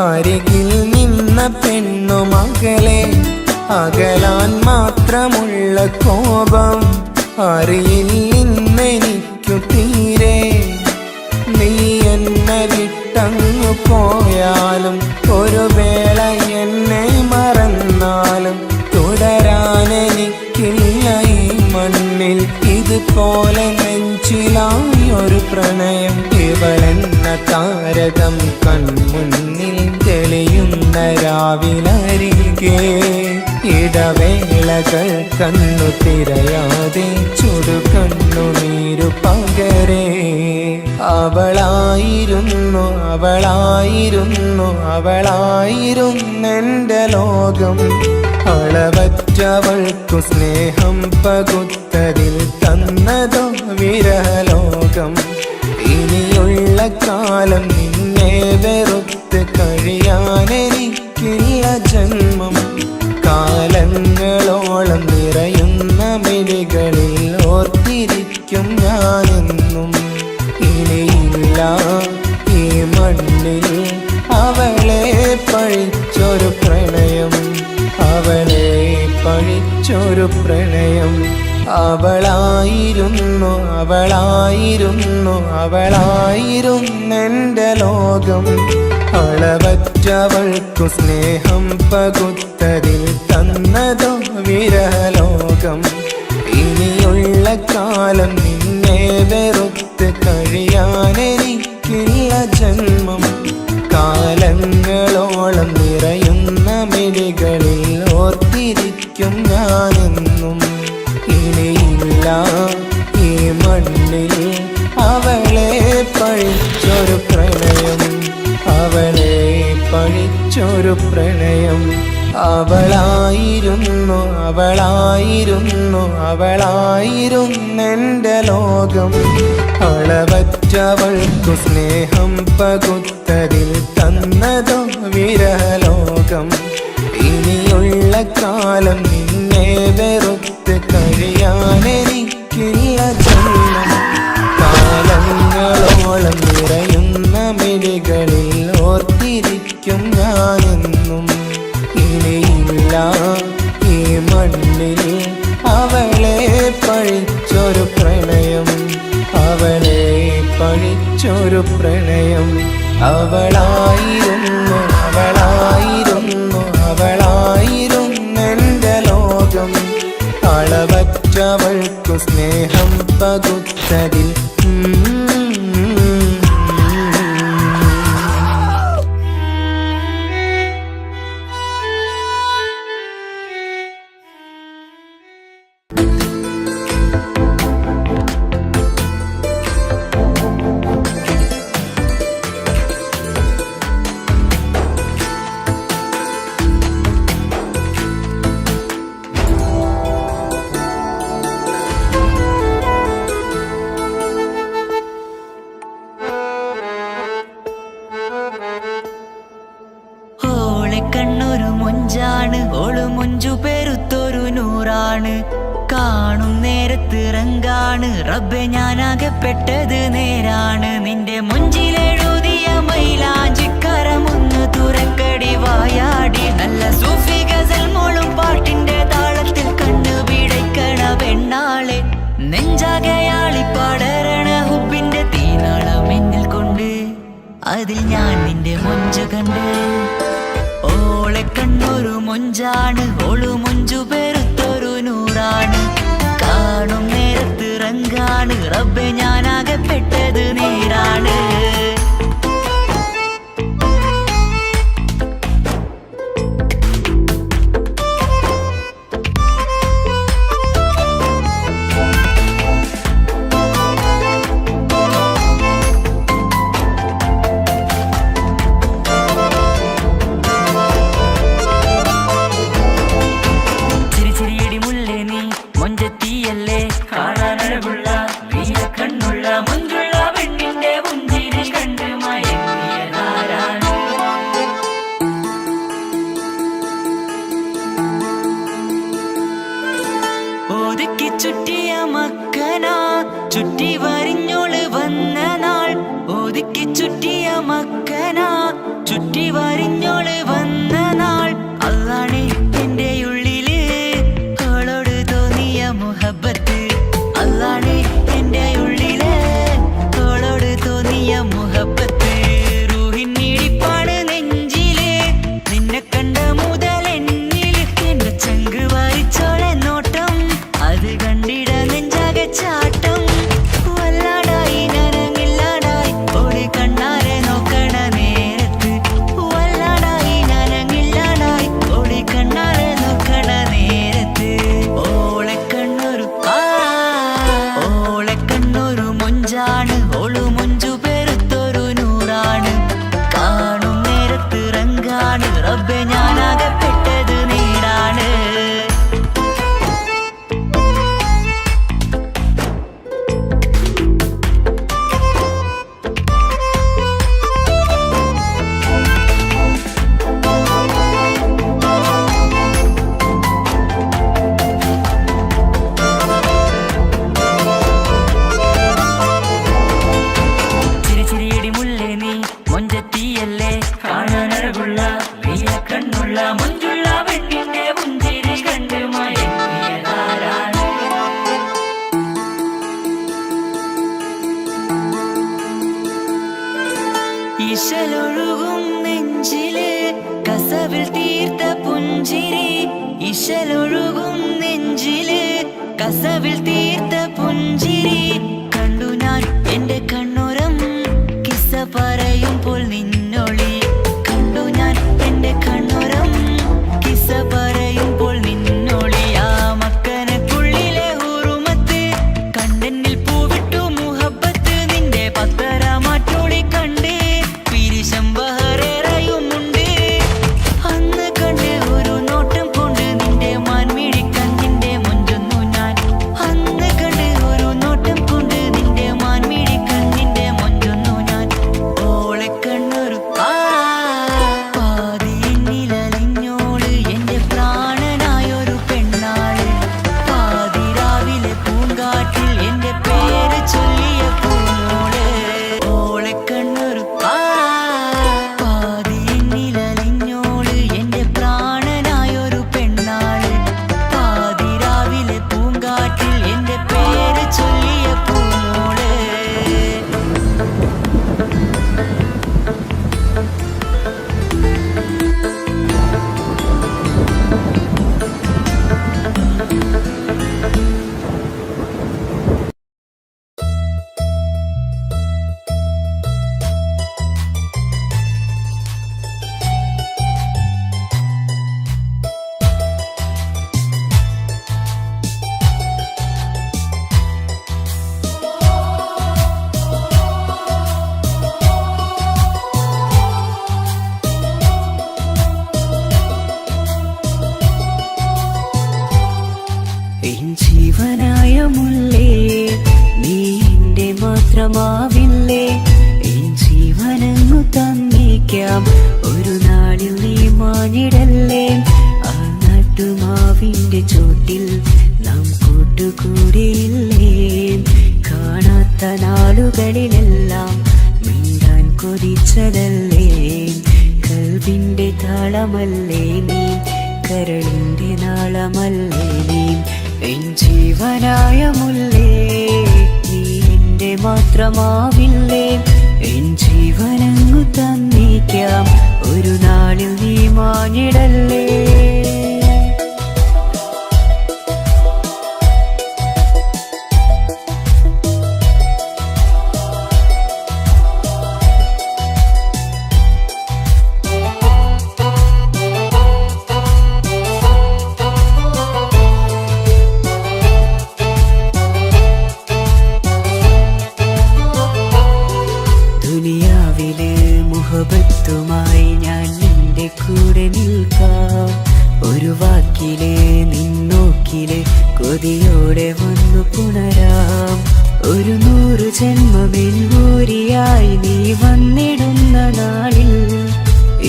S3: അരികിൽ നിന്ന പെണ്ണു മകളെ അകലാൻ മാത്രമുള്ള കോപം അറിയില്ലെന്നെനിക്കു തീരെ നീ എന്നെ വിട്ടങ്ങു പോയാലും ഒരു വേള എന്നെ മറന്നാലും തുടരാനെനിക്കില്ല ഈ മണ്ണിൽ ഇതുപോലെ നെഞ്ചിലായി ഒരു പ്രണയം ഇവളെന്ന താരകം കൺമുന്നിൽ തെളിയുന്ന രാവിലരികെ ഇടവേളകൾ കണ്ണു തിരയാതെ ചുടുകണ്ണുനീരു പകരേ അവളായിരുന്നെന്റെ ലോകം അളവറ്റവൾക്കു സ്നേഹം പകുത്തതിൽ തന്നതോ വിരലോകം ഇനിയുള്ള കാലം നിന്നെ വെറുത്ത് കഴിയാനെനിക്കില്ല ജന്മം കാലങ്ങളോളം നിറയുന്ന മിഴികളിൽ ഓർത്തിരിക്കും ഞാനെന്നും ഇനിയില്ല ഈ മണ്ണിൽ അവളെ പഴിച്ചൊരു പ്രണയം അവളെ പഴിച്ചൊരു പ്രണയം അവളായിരുന്നെന്റെ ലോകം അളവറ്റവൾക്കു സ്നേഹം പകുത്തതിൽ തന്നതോ വിരലോകം. ഇനിയുള്ള കാലം നിന്നെ വെറുത്ത് കഴിയാനെനിക്കില്ല ജന്മം. കാലങ്ങളോളം നിറയുന്ന മിഴികളിൽ ഓർത്തിരിക്കും ഞാനെന്നും. ഇനിയില്ല ഈ മണ്ണിൽ അവളെ പഴിച്ചൊരു പ്രണയം, അവളെ പഴിച്ചൊരു പ്രണയം. അവളായിരുന്നു അവളായിരുന്നു അവളായിരുന്നെൻ്റെ ലോകം. അളവറ്റവൾക്കു സ്നേഹം പകുത്തതിൽ തന്നതോ വിരലോകം. ഇനിയുള്ള കാലം നിന്നെ വെറുത്ത് കഴിയാനെനിക്കില്ല ജന്മം. കാലങ്ങളോളം നിറയുന്ന മിഴികളിൽ ഓർത്തിരിക്കും ഞാനെന്നും. ഇനിയില്ല ഈ മണ്ണിൽ അവളെ പഴിച്ചൊരു പ്രണയം, അവളെ പഴിച്ചൊരു പ്രണയം. അവളായിരുന്നു അവളായിരുന്നു അവളായിരുന്നെൻ്റെ ലോകം. അളവറ്റവൾക്കു സ്നേഹം പകുത്തതിൽ
S11: കണ്ണൊരു മൊഞ്ചാണ്, ഓള് മൊഞ്ചു പെരുത്തൊരു നൂറാണ്. കാണും നേരത്ത് റങ്കാണ്, റബ്ബെ ഞാനാകപ്പെട്ടത് നേരാണ്. നിന്റെ മൊഞ്ചിലെഴുതിയ മൈലാഞ്ചിക്കരമൊന്ന് തുറക്കടി വായാടി. നല്ല സൂഫി ഗസൽ മോളും പാട്ടിന്റെ താളത്തിൽ കണ്ണു പിടയ്ക്കണ പെണ്ണാളെ. നെഞ്ചാകയാളി പടരണ ഹുബിന്റെ തീനാളം എന്നിൽ കൊണ്ട്, അതിൽ ഞാൻ നിന്റെ മൊഞ്ചു കണ്ട്. ഓളെ കണ്ണൊരു മൊഞ്ചാണ്, ഓളു മൊഞ്ചു പെരുത്തൊരു നൂറാണ്. കാണും നേരത്ത് റങ്കാണ്, റബ്ബെ ഞാനാകപ്പെട്ടത് നേരാണ്. ഒതുക്കി ചുറ്റിയ മക്കന ചുറ്റി വരിഞ്ഞോള് വന്ന നാൾ. ഒതുക്കി ചുറ്റിയ മക്കന ചുറ്റി വരിഞ്ഞോള് വന്ന നാൾ. അതാണ് എന്റെ ഉള്ളില് അവളോട് തോന്നിയ മുഹബത്ത്. അതാണ് എന്റെ ഉള്ളില് അവളോട് തോന്നിയ മുഹബത്ത്. റൂഹിന്നിടിപ്പാണ് നെഞ്ചില്, നിന്നെ കണ്ട മുതൽ എന്നില്. എന്റെ ചങ്ക് വാരിച്ചോളെ നോട്ടം, അത് കണ്ടിട നെഞ്ചാകെ ചാട്ടം. വല്ലാടായി നനങ്ങില്ലാടായി ഓടി കണ്ണാരെ നോക്കണ നേരത്ത്. ഇശലൊഴുകും നെഞ്ചില് കസവിൽ തീർത്ത പുഞ്ചിരി. ഇശലൊഴുകും നെഞ്ചില് കസവിൽ തീർത്ത പുഞ്ചിരി. കണ്ടു ഞാൻ എന്റെ കണ്ണുരം കിസ്സ പറയുമ്പോൾ നിന്നൊളി. കണ്ടു ഞാൻ എന്റെ കണ്ണുരം കിസ്സ പറയുമ്പോൾ നിന്നൊളി. ആ മക്കനക്കുള്ളിലെ ഹുറുമത്ത് കണ്ടെന്നിൽ പൂവിട്ടു മുഹബത്ത്. നിന്റെ പത്തരമാറ്റൊളി കണ്ട് പിരിശം ബഹറേറയുമുണ്ട്. അന്ന് കണ്ട് ഒരു നോട്ടം കൊണ്ട് നിന്റെ മാൻമിഴി കണ്ണിന്റെ മൊഞ്ചൊന്നു ഞാൻ. അന്ന് കണ്ട് ഒരു നോട്ടം കൊണ്ട് നിന്റെ മാൻമിഴി കണ്ണിന്റെ മൊഞ്ചൊന്നു ഞാൻ. ഓളെ കണ്ണൊരു പാതിയെന്നിലലിഞ്ഞോള് എന്റെ പ്രാണനായൊരു പെണ്ണാള്. പാതിരാവിലെ പൂങ്കാറ്റിൽ എന്റെ പേര് ചൊല്ലിയ പൂമോള്. ഓളെ കണ്ണൊരു പാതിയെന്നിലലിഞ്ഞോള് എന്റെ പ്രാണനായൊരു പെണ്ണാള്. പാതിരാവിലെ പൂങ്കാറ്റിൽ എന്റെ പേര് ചൊല്ലിയ പൂമോള്. എൻ ജീവനായ മുല്ലേ നീ എന്റെ മാത്രമാവില്ലേ. എൻ ജീവനങ്ങു തന്നേക്കാം ഒരു നാളിൽ നീ മാഞ്ഞിടല്ലേ. ആ നട്ടുമാവിന്റെ ചോട്ടിൽ നാം കൂട്ടുകൂടിയില്ലേ. കാണാത്ത നാളുകളിലെല്ലാം മിണ്ടാൻ കൊതിച്ചതല്ലേ. കൽവിന്റെ താളമല്ലേ നീ, കരളിന്റെ നാളമല്ലേ നീ. എൻ ജീവനായ മുല്ലേ നീ എന്റെ മാത്രമാവില്ലേ. എൻ ജീവനങ്ങു തന്നേക്കാം ഒരു നാളിൽ നീ മാഞ്ഞിടല്ലേ. ദുനിയാവിലെ മുഹബത്തുമായി ഞാൻ നിന്റെ കൂടെ നിൽക്കാം. ഒരു വാക്കിലെ നിന്നോക്കിലെ കൊതിയോടെ വന്നു പുണരാം. ഒരു 100 ജന്മമെൻകൂരിയായി നീ വന്നിടുന്ന നാളിൽ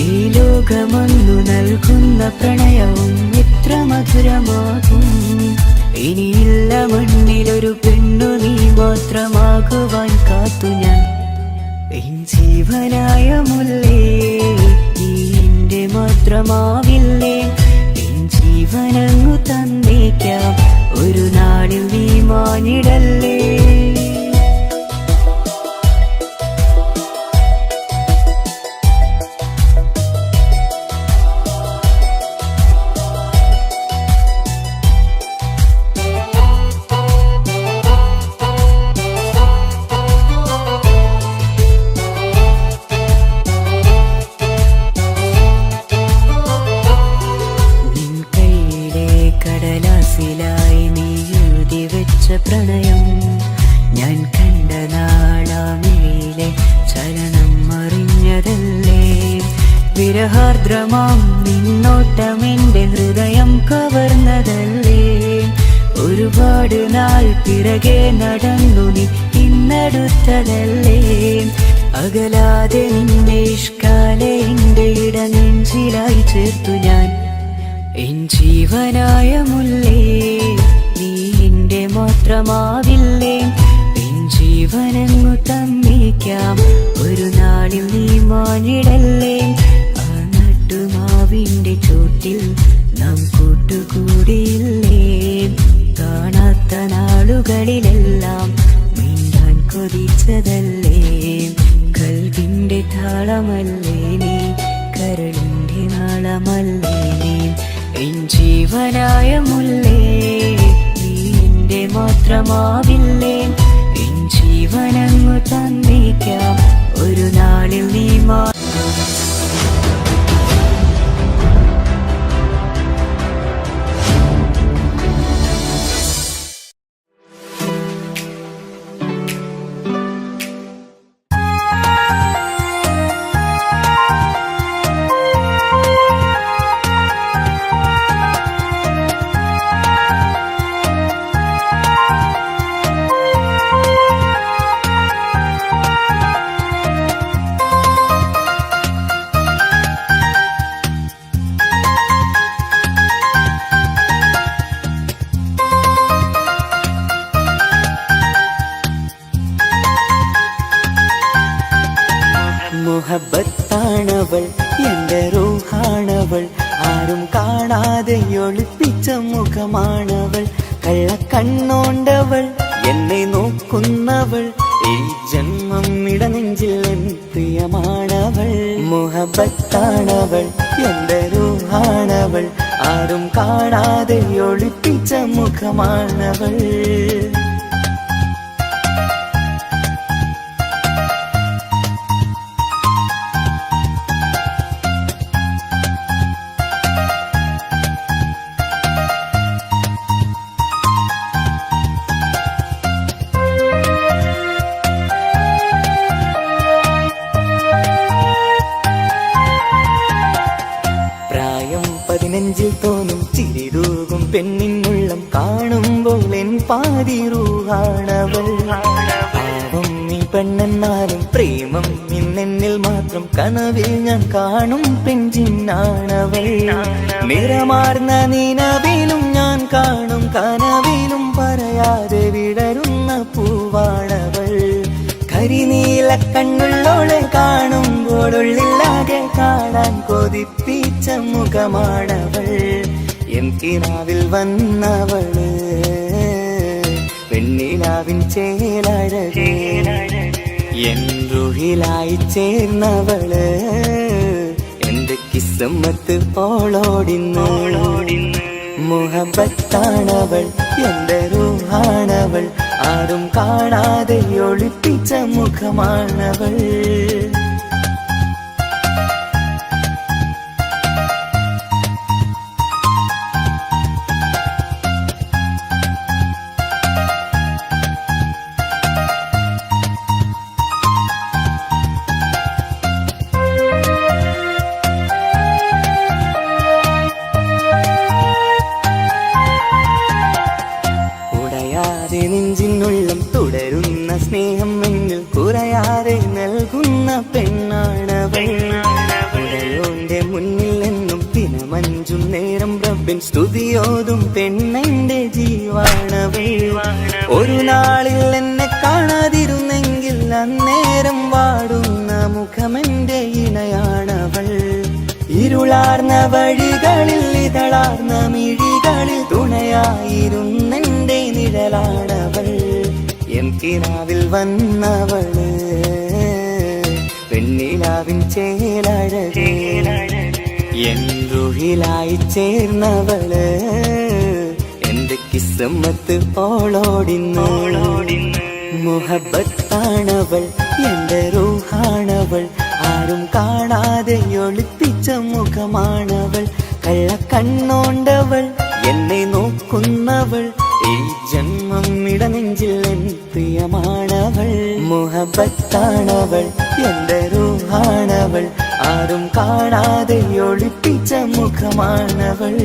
S11: ഈ ലോകമൊന്നു നൽകുന്ന പ്രണയവും എത്ര മധുരമാകും. ഇനിയില്ല മണ്ണിലൊരു പെണ്ണു നീ മാത്രമാകുവാൻ കാത്തു ഞാൻ. എൻ ജീവനായ മുല്ലേ നീ എന്റെ മാത്രമാവില്ലേ. എൻ ജീവനങ്ങു തന്നേക്കാം ഒരു നാളിൽ നീ മാഞ്ഞിടല്ലേ. കടലാസിലായി നീ എഴുതി വെച്ച പ്രണയം ഞാൻ കണ്ട നാളാമിഴിയിലെ ചലനം അറിഞ്ഞതല്ലേ. വിരഹാർദ്രമാം നിന്നോട്ടം എന്റെ ഹൃദയം കവർന്നതല്ലേ. ഒരുപാട് നാൾ പിറകെ നടന്നു നീ ഇന്നടുത്തതല്ലേ. അകലാതെ നിന്നെ ഇഷ്കാലെ എന്റെ ഇടനെഞ്ചിലായി ചേർത്തു ഞാൻ. എൻ ജീവനായ മുല്ലേ നീ എന്റെ മാത്രമാവില്ലേ. എൻ ജീവനങ്ങു തന്നേക്കാം ഒരു നാളിൽ നീ മാഞ്ഞിടല്ലേ. ആ നട്ടുമാവിന്റെ ചോട്ടിൽ നാം കൂട്ടുകൂടിയില്ലേ. കാണാത്ത നാളുകളിലെല്ലാം മിണ്ടാൻ കൊതിച്ചതല്ലേ. കൽവിന്റെ താളമല്ലേ നീ, കരളിൻ്റെ നാളമല്ലേ നീ, എൻ ജീവനായ മുല്ലേ നീ എൻ്റെ മാത്രമാവില്ലേ, എൻ ജീവനങ്ങു തന്നേക്കാം ഒരു നാളിൽ നീ
S3: മുഹബത്താണവൾ എൻ്റെ റൂഹാണവൾ, ആരും കാണാതെ ഒളിപ്പിച്ച മുഖമാണവൾ, കള്ളക്കണ്ണോണ്ടവൾ എന്നെ നോക്കുന്നവൾ, ഈ ജന്മം ഇടനെഞ്ചിൽ എൻ പ്രിയമാണവൾ. മുഹബത്താണവൾ എൻ്റെ റൂഹാണവൾ, ആരും കാണാതെ ഒളിപ്പിച്ച മുഖമാണവൾ. നെഞ്ചിൽ തോന്നും ചിരിതൂകും പെണ്ണിനുള്ളം കാണുമ്പോൾ എൻ പാതി റൂഹാണവൾ. പാവം നീ പെണ്ണെന്നാലും പ്രേമം ഇന്നെന്നിൽ മാത്രം, കനവിൽ ഞാൻ കാണും പെഞ്ചിന്നാണവൾ. നിറമാർന്ന നിലവിലും ഞാൻ കാണും കനവിലും പറയാതെ വിടരുന്ന പൂവാണവൾ. കരിനീല കണ്ണുള്ളോളെ കാണുമ്പോഴുള്ളിലാകെ കാണാൻ കൊതിപ്പിച്ച മുഖമാണവൾ. എൻ കിനാവിൽ വന്നവള് പെണ്ണിലാവിൻ ചേലഴകേ, എൻ റുഹിലായി ചേർന്നവള് എന്റെ കിസ്മത്ത് പോളോടിന്ന്. മുഹബത്താണവൾ എൻ്റെ റൂഹാണവൾ, ആരും കാണാതെ ഒളിപ്പിച്ച മുഖമാണവൾ. നെഞ്ചിനുള്ളം തുടരുന്ന സ്നേഹം എന്നിൽ കുറയാതെ നൽകുന്ന പെണ്ണാണവൾ. ഉടയോന്റെ മുന്നിൽ എന്നും ദിനമഞ്ചും നേരം റബ്ബിൻ സ്തുതിയോതും പെണ്ണെന്റെ ജീവാണവൾ. ഒരു നാളിൽ എന്നെ കാണാതിരുന്നെങ്കിൽ അന്നേരം വാടുന്ന മുഖമെന്റെ ഇണയാണവൾ. ഇരുളാർന്ന വഴികളിൽ ഇതളാർന്ന മിഴികളിൽ തുണയായിരുന്നെന്റെ നിഴലാണവൾ. എൻ കിനാവിൽ വന്നവള് പെണ്ണിലാവിൻ ചേലഴകേ, എൻ റുഹിലായി ചേർന്നവള് എന്റെ കിസ്മത്ത് പോളോടിന്ന്. മുഹബത്താണവൾ എൻ്റെ റൂഹാണവൾ, ആരും കാണാതെ ഒളിപ്പിച്ച മുഖമാണവൾ. കള്ളക്കണ്ണോണ്ടവൾ എന്നെ നോക്കുന്നവൾ, ഈ ജന്മം ഇടനെഞ്ചിൽ എൻ പ്രിയമാണവൾ. മുഹബത്താണവൾ എൻ്റെ റൂഹാണവൾ, ആരും കാണാതെ ഒളിപ്പിച്ച മുഖമാണവൾ.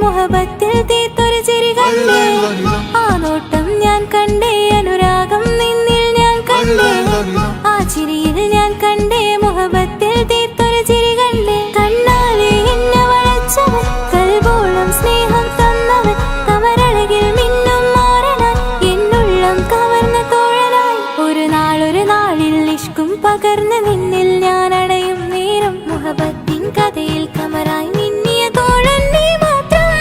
S4: മുഹബത്തിൽ തീത്തൊരു ചിരി കണ്ടേ, ആ നോട്ടം ഞാൻ കണ്ടേ, അനുരാഗം നിന്നിൽ ഞാൻ കണ്ടേ, ആ ചിരിയിൽ ഞാൻ പകർന്ന് നിന്നിൽ ഞാൻ അടയും നേരം മുഹബത്തിൻ കഥയിൽ കമറായി മിന്നിയ തോഴൻ നീ മാത്രം.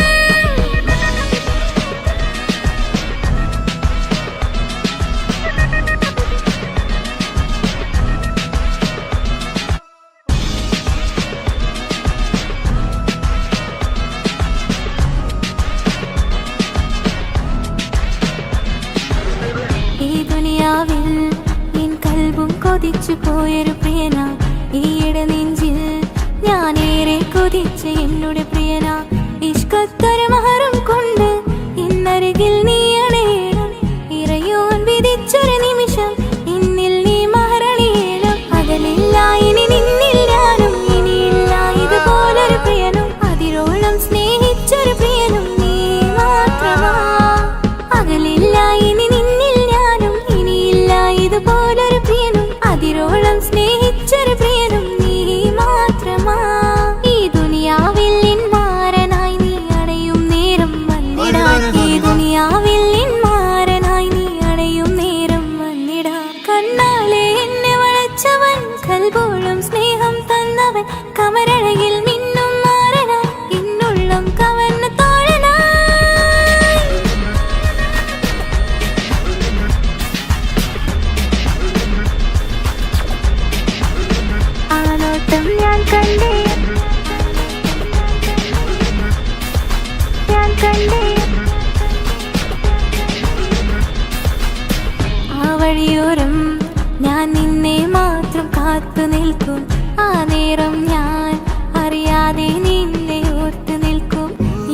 S4: ഈ ദുനിയാവിൽ എൻ കൽബും കൊതിച്ചു പോയൊരു പ്രിയന, ഈയിടെ നെഞ്ചിൽ ഞാനേറെ കൊതിച്ച് എന്നോട് പ്രിയന. ഇഷ്കത്തൊരു മഹറും കൊണ്ട് ഇന്നരികിൽ നീ അണയണം, ഇറയോൻ വിധിച്ചൊരു നിമിഷം ഇന്നിൽ നീ മഹറണിയണം. അകലില്ല ഇനി നിന്നിൽ ഞാനും, ഇനിയില്ല ഇതുപോലൊരു പ്രിയനും, അതിരോളം സ്നേഹിച്ചൊരു പ്രിയനും നീ മാത്രമാ. അകലില്ല ഇനി നിന്നിൽ ഞാനും, ഇനിയില്ല ഇതുപോലൊരു പ്രിയനും, അതിരോളം സ്നേഹിച്ചൊരു പ്രിയനും നീ മാത്രമാ. ഈ ദുനിയാവിൽ മാരനായി നീ അടയും നേരം വന്നിടാൻ, ഈ ദുനിയാവിൽ മാരനായി നീ അടയും നേരം വന്നിടാൻ. കണ്ണാലെ എന്നെ വളച്ചവൻ, കൽബോളം സ്നേഹം തന്നവൻ, കമരഴകിൽ മിന്നും മാരനായി എന്നുള്ളം കവർന്ന തോഴനായി. ആ നോട്ടം ഞാൻ കണ്ടേ, ഞാൻ കണ്ടേ. ആ വഴിയോരം ഞാൻ നിന്നെ മാത്രം കാത്തു നിൽക്കും, ആ നേരം ഞാൻ അറിയാതെ നിന്നെ ഓർത്തു നിൽക്കും.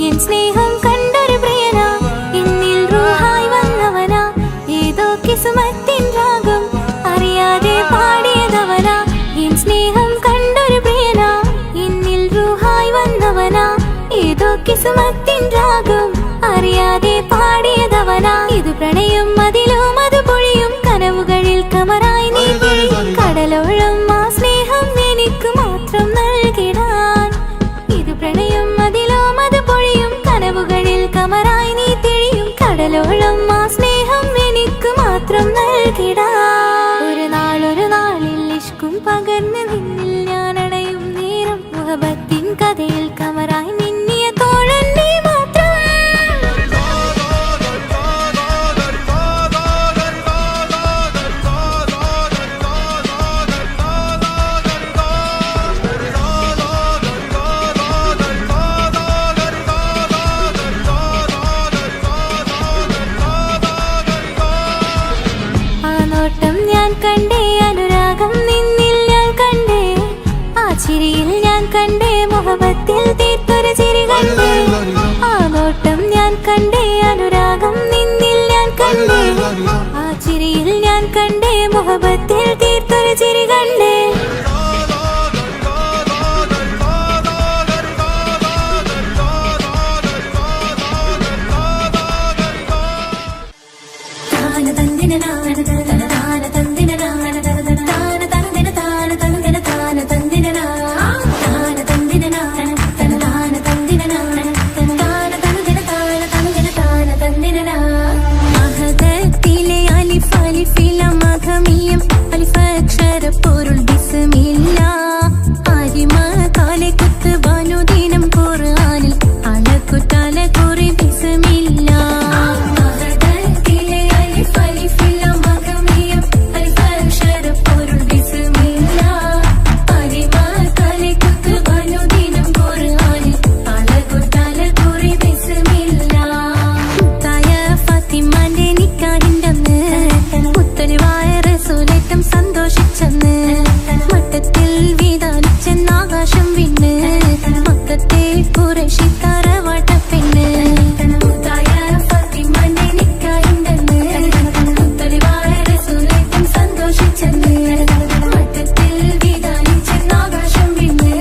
S4: എൻ സ്നേഹം കണ്ടൊരു പ്രിയനാ, എന്നിൽ റൂഹായി വന്നവനാ, ഏതോ കിസ്മത്തിൻ രാഗം അറിയാതെ പാടിയതവനാ. എൻ സ്നേഹം കണ്ടൊരു പ്രിയനാ, എന്നിൽ റൂഹായി വന്നവനാ, ഏതോ കിസ്മത്തിൻ രാഗം അറിയാതെ പാടിയതവനാ. ഇത് പ്രണയം അതിലും അത് പൊഴിയും കനവുകളിൽ കമറായി നീ പൊഴിയും. കടലോളം ആ സ്നേഹം എനിക്ക് മാത്രം നൽകിടാൻ. ഇത് പ്രണയം അതിലും അത് പൊഴിയും കനവുകളിൽ കമറായി നീ തെളിയും. കടലോളം ആ സ്നേഹം എനിക്ക് മാത്രം നൽകിടാൻ. ഒരു നാളിൽ ഇഷ്കും പകർന്ന് നിന്നിൽ ഞാൻ അടയും നേരം മുഹബത്തിൻ കഥയിൽ കമറായി മിന്നിയ തോഴൻ നീ മാത്രം. ആ നോട്ടം ഞാൻ കണ്ടേ, അനുരാഗം നിന്നിൽ ഞാൻ കണ്ടേ, ആ ചിരിയിൽ ഞാൻ കണ്ടേ, മുഹബത്തിൽ തീർത്തൊരു ചിരി കണ്ടേ. ആ നോട്ടം ഞാൻ കണ്ടേ, അനുരാഗം നിന്നിൽ ഞാൻ കണ്ടേ, ആ ചിരിയിൽ ഞാൻ കണ്ടേ, മുഹബത്തിൽ തീർത്തൊരു ചിരി കണ്ടേ. മഹദത്തിലെ അലിഫ് അലിഫില മഖമിയം അലിഫക്ഷര പൊരുൾ ബിസ്മില്ല. അരിമ കാലെ കുത്ത് ബനുദിനം ഖുർആനിൽ അലക്കുതല കുറി ബിസ്മില്ല. മഹദത്തിലെ അലിഫ് അലിഫില മഖമിയം അലിഫക്ഷര പൊരുൾ ബിസ്മില്ല. അരിമ കാലെ കുത്ത് ബനുദിനം ഖുർആനിൽ അലക്കുതല കുറി ബിസ്മില്ല. മുത്തായ ഫാത്തിമാന്റെ നിക്കാഹിന്റന്ന് മുത്തലിവായ റസൂലേറ്റം സന്തോഷിച്ചെന്ന് മട്ടത്തിൽ വീതാലിച്ചെന്നാകാശം വിണ്ണ് മക്കത്തെ ഖുറൈശി തറവാട്ടപ്പെണ്ണ്. മുത്തായ ഫാത്തിമാന്റെ നിക്കാഹിന്റന്ന് മുത്തലിവായ റസൂലേറ്റം സന്തോഷിച്ചെന്ന് മട്ടത്തിൽ വീതാലിച്ചെന്നാകാശം വിണ്ണ്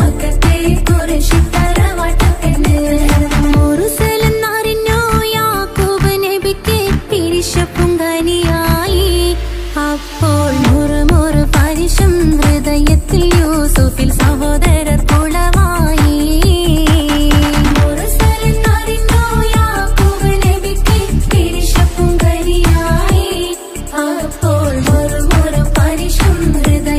S4: മക്കത്തെ ഖുറൈശി തറവാട്ടപ്പെണ്ണ്. മുറുസലെന്നറിഞ്ഞോ യാക്കൂബ് നബിക്ക് പിരിശപ്പുങ്കനിയായി. അപ്പോൾ മുറുമുറു പരിശം ഹൃദയത്തിൽ യൂസുഫിൽ സഹോദരർ കുളമായി. മുറുസലെന്നറിഞ്ഞോ യാക്കൂബ് നബിക്ക് പിരിശപ്പുങ്കനിയായി. അപ്പോൾ മുറുമുറു പരിശം ഹൃദയത്തിൽ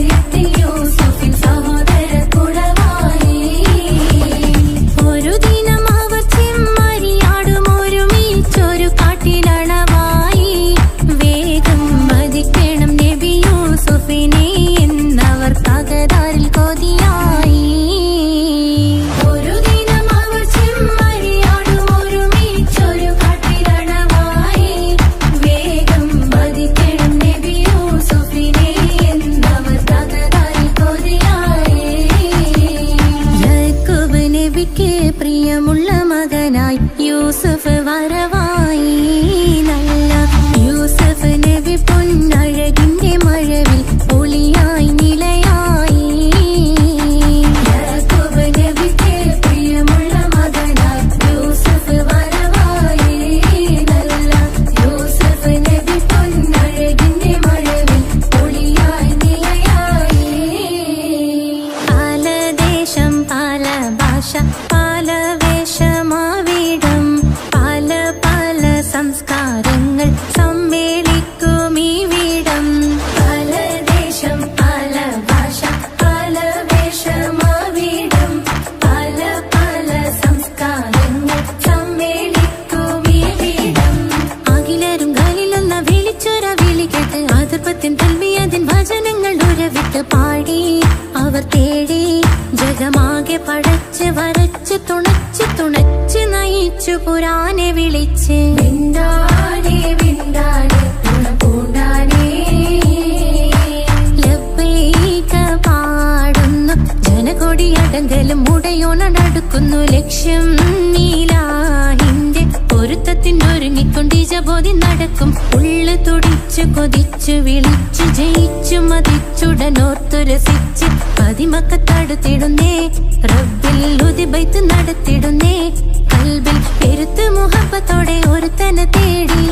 S4: ദൈവത്തിൻ തൽബിയതിൻ വചനങ്ങൾ ഉരവിട്ട് പാടി അവർ തേടി ജഗമാകെ പടച്ച് വരച്ച് തുണച്ച് തുണച്ച് നയിച്ചു പുരാനെ വിളിച്ച് വിണ്ടാനേ വിണ്ടാനേ തുണപൂണ്ടാനേ ലബ്ബൈക പാടുന്നു ജനകൊടിയടങ്കലും മുടയോണടുക്കുന്നു ലക്ഷ്യം നീലാഹിന്റെ പൊരുത്തത്തിനൊരുങ്ങിക്കൊണ്ടിജബോധി നടക്കും ഉള്ളു തുടിച്ചു കൊതിച്ചു വിളിച്ചു ജയിച്ചു മതിച്ചുടനോർത്തു രസിച്ച് പതിമക്കത്തടുത്തിടുന്നേ റബ്ബിൽ ഉദിബൈത്ത് നടത്തിടുന്നേ കൽബിൽ പെരുത്ത് മുഹബത്തോടെ ഒരുത്തനെ തേടി